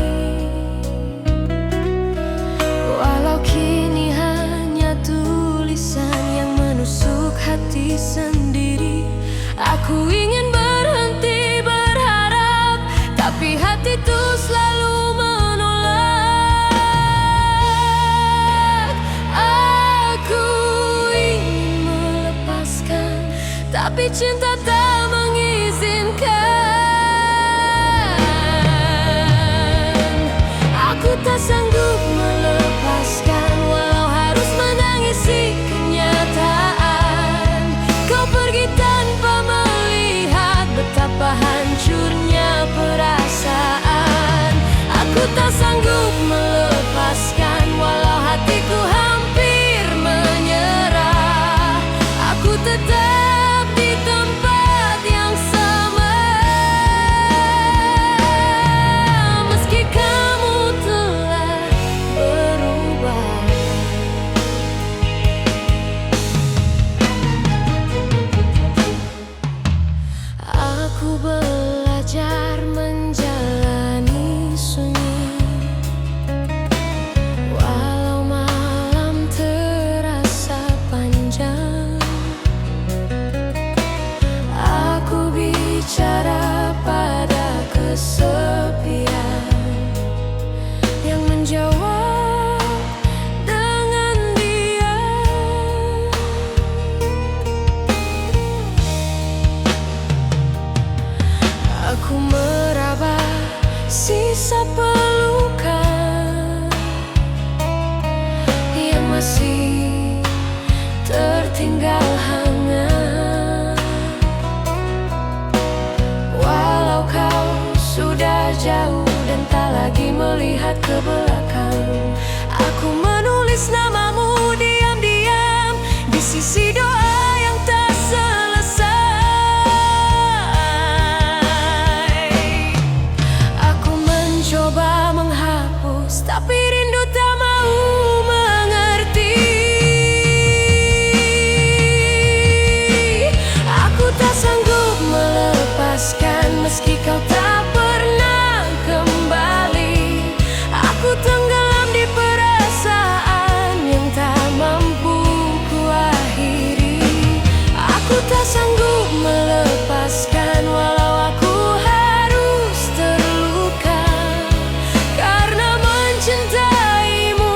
walau kini hanya tulisan yang menusuk hati sendiri. Aku ingin berhenti berharap, tapi hati itu selalu menolak. Aku ingin melepaskan, tapi cinta tak mengizinkan. Aku tak sanggup melepaskan, walau harus menangisi kenyataan. Kau pergi tanpa melihat betapa hancurnya perasaan. Aku tak sanggup melepaskan, walau hatiku hampir menyerah. Aku tetap di tempat yang sama, meski kamu telah berubah. Aku belajar menjalani sunyi, walau malam terasa panjang. Aku bicara pada kesepian yang menjawab dengan diam. Aku meraba sisa pelukan yang masih tertinggal hangat, walau kau sudah jauh dan tak lagi melihat ke belakang. Aku menulis namamu diam-diam di sisi doa yang tak selesai. Aku mencoba menghapus, tapi rindu tak mau mengerti. Aku tak sanggup melepaskan, meski kau tak pernah kembali. Aku tenggelam di perasaan yang tak mampu kuakhiri. Aku tak sanggup melepaskan, walau aku harus terluka karena mencintaimu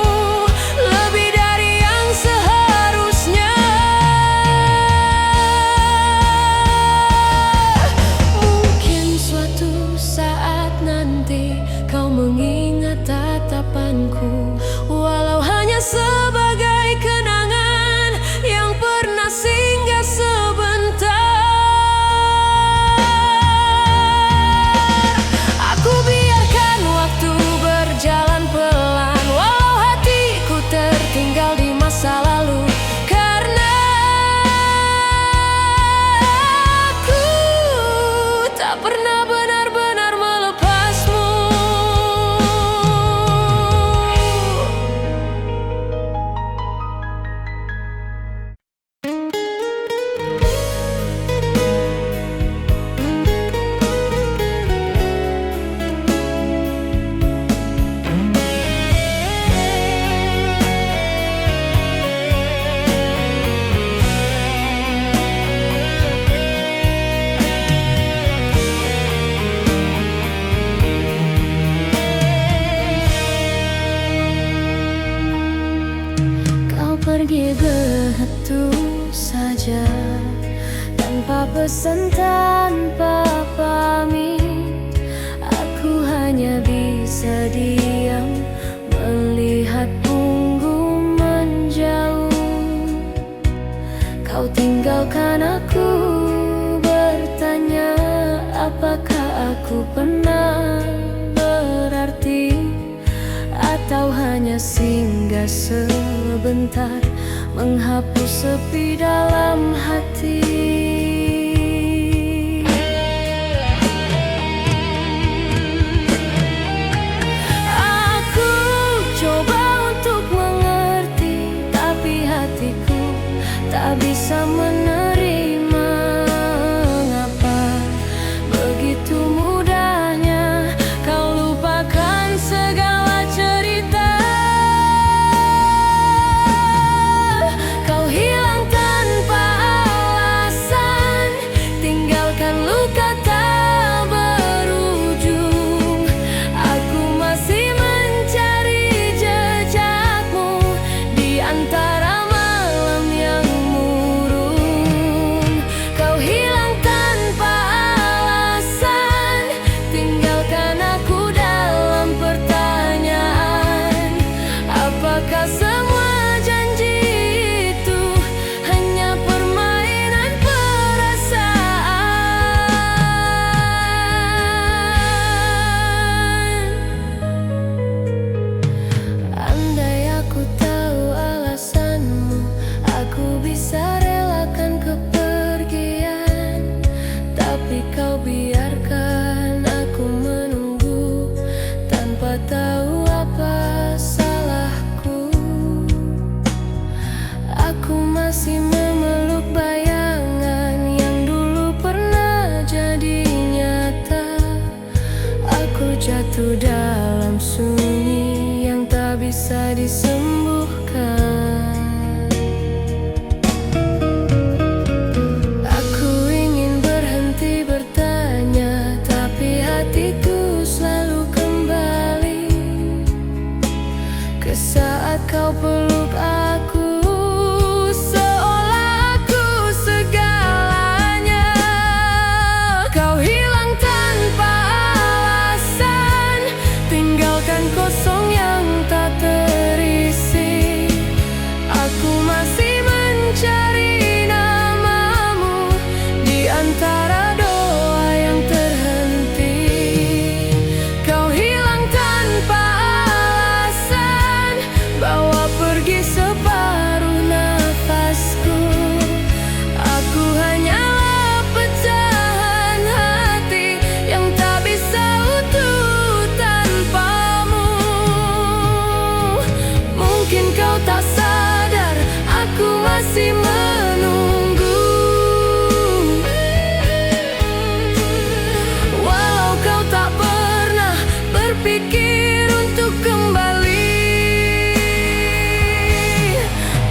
lebih dari yang seharusnya. Mungkin suatu saat nanti kau mengingat tatapanku, walau hanya sebagai kenangan yang pernah singgah sebentar. Aku biarkan waktu berjalan pelan, walau hatiku tertinggal di masa lalu, karena aku tak pernah benar-benar melepasmu. Pergi begitu saja tanpa pesan, tanpa pamit. Aku hanya bisa diam melihat punggung sebentar, menghapus sepi dalam hati. Aku coba untuk mengerti, tapi hatiku tak bisa menerima. Mengapa begitu mudahnya kau lupakan segala cerita? Kau hilang tanpa alasan, tinggalkan luka tak berujung. Aku masih mencari jejakmu di antara malam yang murung. Kau hilang tanpa alasan, tinggalkan aku dalam pertanyaan. Apakah semua janji itu hanya permainan perasaan? Andai aku tahu alasanmu, aku bisa relakan kepergian. Tapi kau biarkan aku menunggu tanpa tahu apa salahku. Aku masih memeluk bayangan yang dulu pernah jadi nyata. Aku jatuh dalam sunyi yang tak bisa disembuhkan. Aku ingin berhenti bertanya, tapi hatiku selalu kembali ke saat kau peluk aku, seolah aku segalanya. Kau hilang tanpa alasan, tinggalkan kosong yang tak terisi. Aku masih mencari namamu di antara doa yang terhenti. Kau hilang tanpa alasan, bawa pergi separuh nafasku. Aku hanyalah pecahan hati yang tak bisa utuh tanpamu. Mungkin kau tak sadar, aku masih menunggu. Walau kau tak pernah berpikir untuk kembali,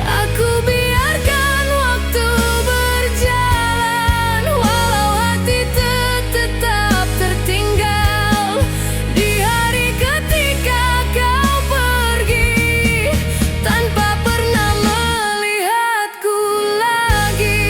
aku biarkan waktu berjalan. Walau hati tetap tertinggal di hari ketika kau pergi, tanpa pernah melihatku lagi.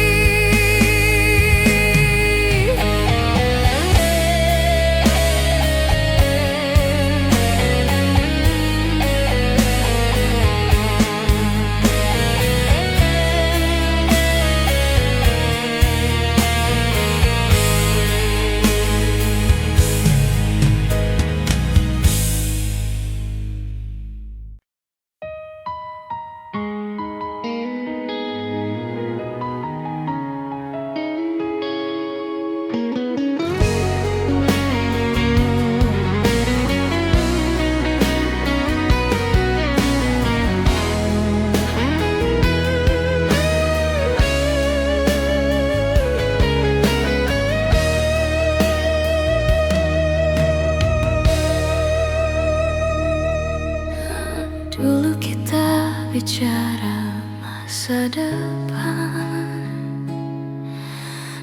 Dulu kita bicara masa depan,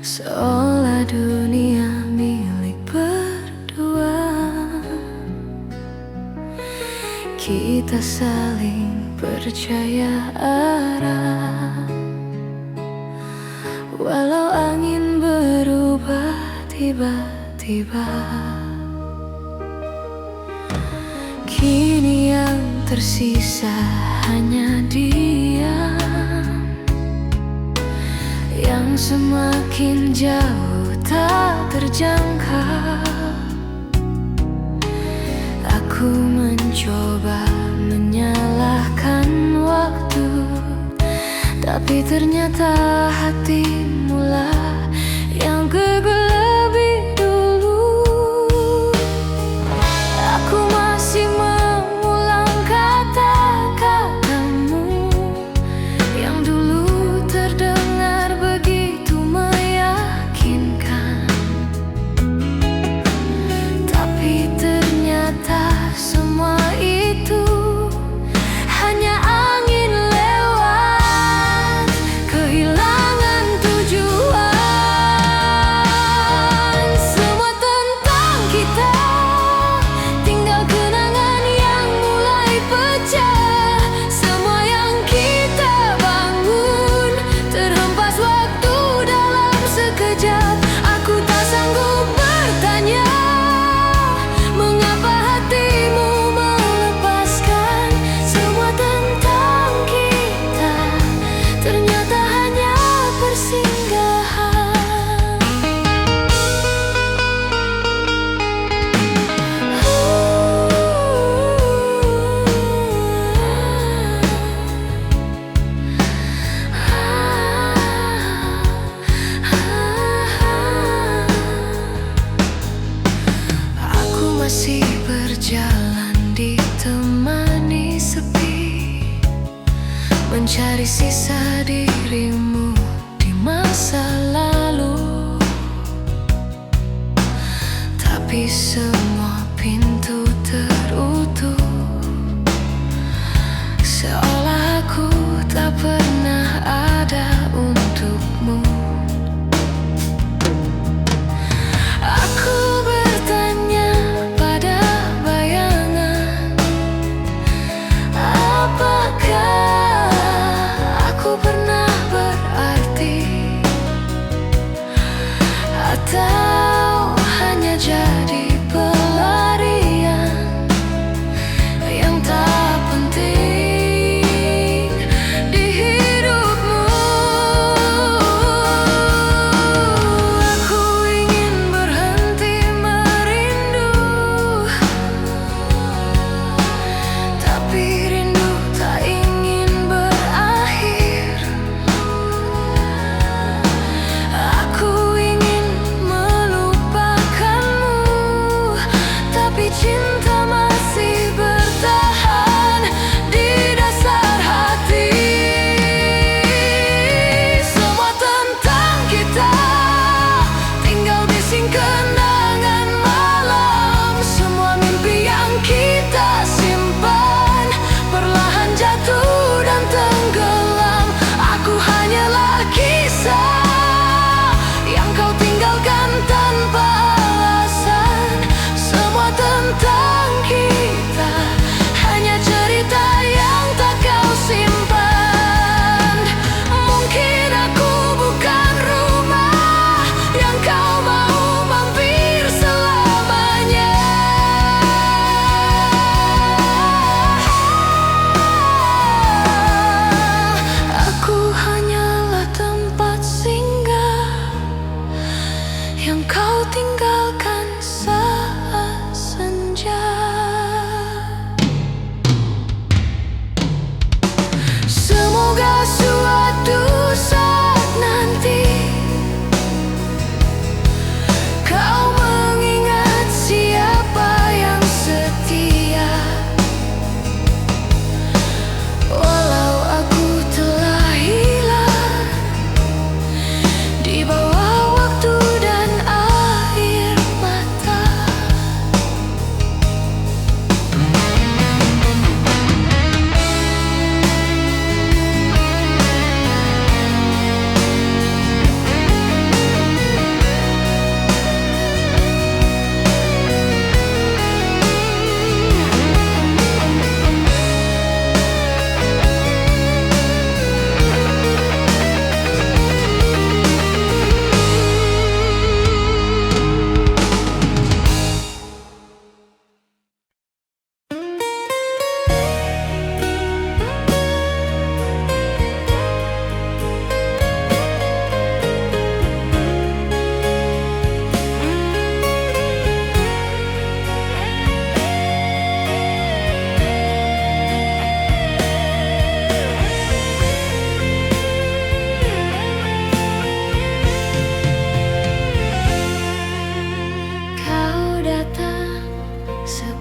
seolah dunia milik berdua. Kita saling percaya arah, walau angin berubah tiba-tiba. Kini yang tersisa hanya diam, yang semakin jauh tak terjangkau. Aku mencoba menyalahkan Tapi ternyata hatimu lah yang gugur lebih dulu. Aku masih mengulang kata-katamu yang dulu terdengar begitu meyakinkan. Tapi ternyata semua itu hanya angin lewat, kehilangan tujuan. Semua tentang kita, tinggal kenangan yang mulai pecah. Semua yang kita bangun terhempas waktu dalam sekejap. Aku tak sanggup bertanya mengapa hatimu melepaskan. Semua tentang kita ternyata hanya persinggahan. Aku masih berjalan ditemani sepi, mencari sisa dirimu di masa lalu. Tapi semua pintu terutup, seolah aku tak pernah ada untukmu. Aku bertanya pada bayangan, apakah aku pernah berarti, atau hanya jadi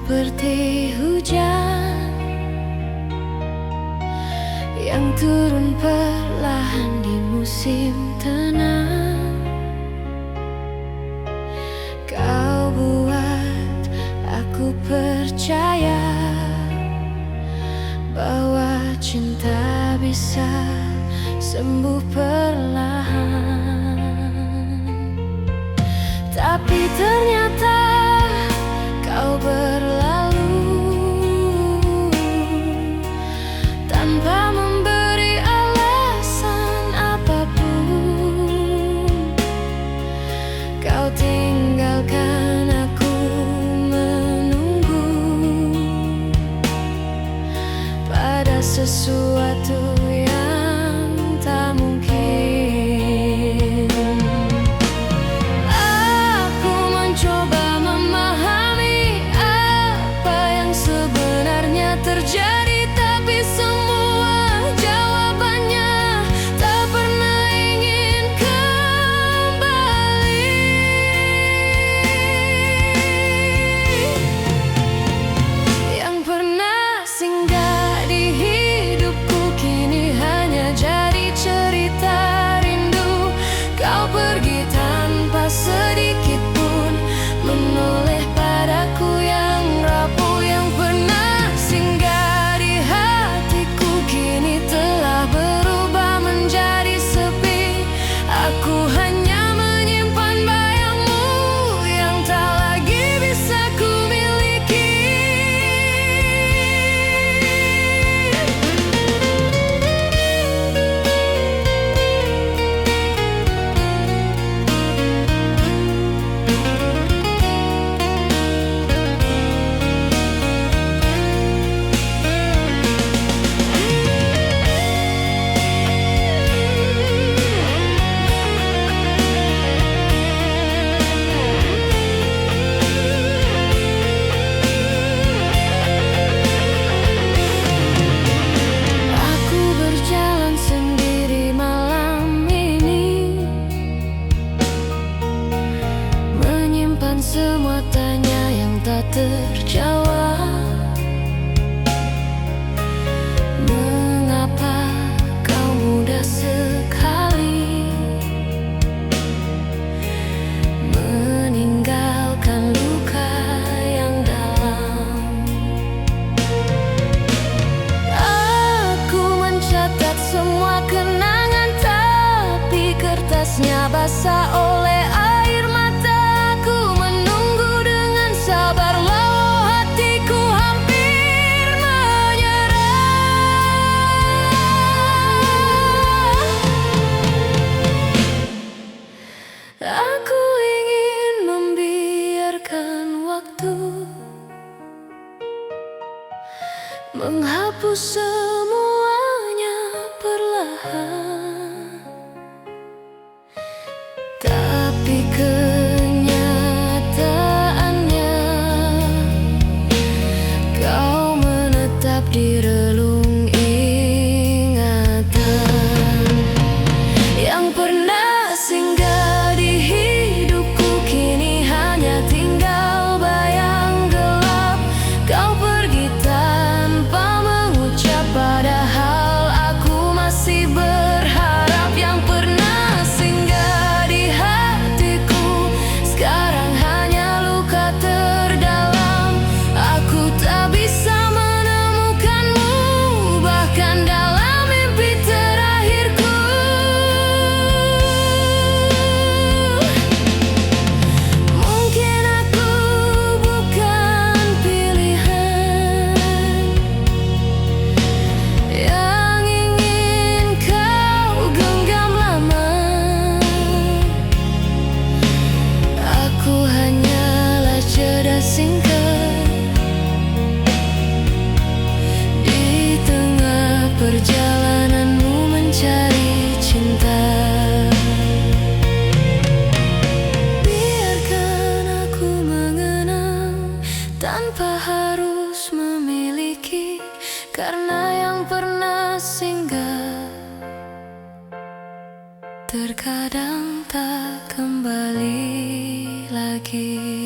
seperti hujan yang turun perlahan di musim tenang. Kau buat aku percaya bahwa cinta bisa sembuh perlahan. Tapi ternyata kau berlalu tanpa memberi alasan apapun. Kau tinggalkan aku menunggu pada sesuatu yang tak mungkin. Aku mencoba memahami apa yang sebenarnya terjadi, tapi semua jawabannya tak pernah ingin kembali. Yang pernah singgah di hidupku kini hanya jadi cerita rindu. Kau pergi tanpa sedikit pun menoleh padaku yang rapuh. Yang pernah singgah di hatiku kini telah berubah menjadi sepi. Aku hanya menyimpan bayangmu yang tak lagi bisa ku miliki. Aku berjalan sendiri malam ini, menyimpan semua tanya yang tak terjawab. Mengapa kau mudah sekali meninggalkan luka yang dalam? Aku mencatat semua kenangan, tapi kertasnya basah oleh air mata. Aku menunggu dengan sabar, walau hatiku hampir menyerah. Aku ingin membiarkan waktu menghapus semuanya perlahan, tapi kenyataannya kau menetap di relung ingatan. Yang pernah singgah di hidupku kini hanya tinggal bayang gelap. Kau pergi tanpa mengucap, padahal aku masih berharap. Yang pernah singgah di hatiku sekarang hanya luka terdalam. Aku tak bisa menemukanmu bahkan dalam mimpi terakhirku. Mungkin aku bukan pilihan yang ingin kau genggam lama. Aku hanyalah jeda singkat di tengah perjalananmu mencari cinta. Biarkan aku mengenang tanpa harus memiliki, karena yang pernah singgah terkadang tak kembali lagi.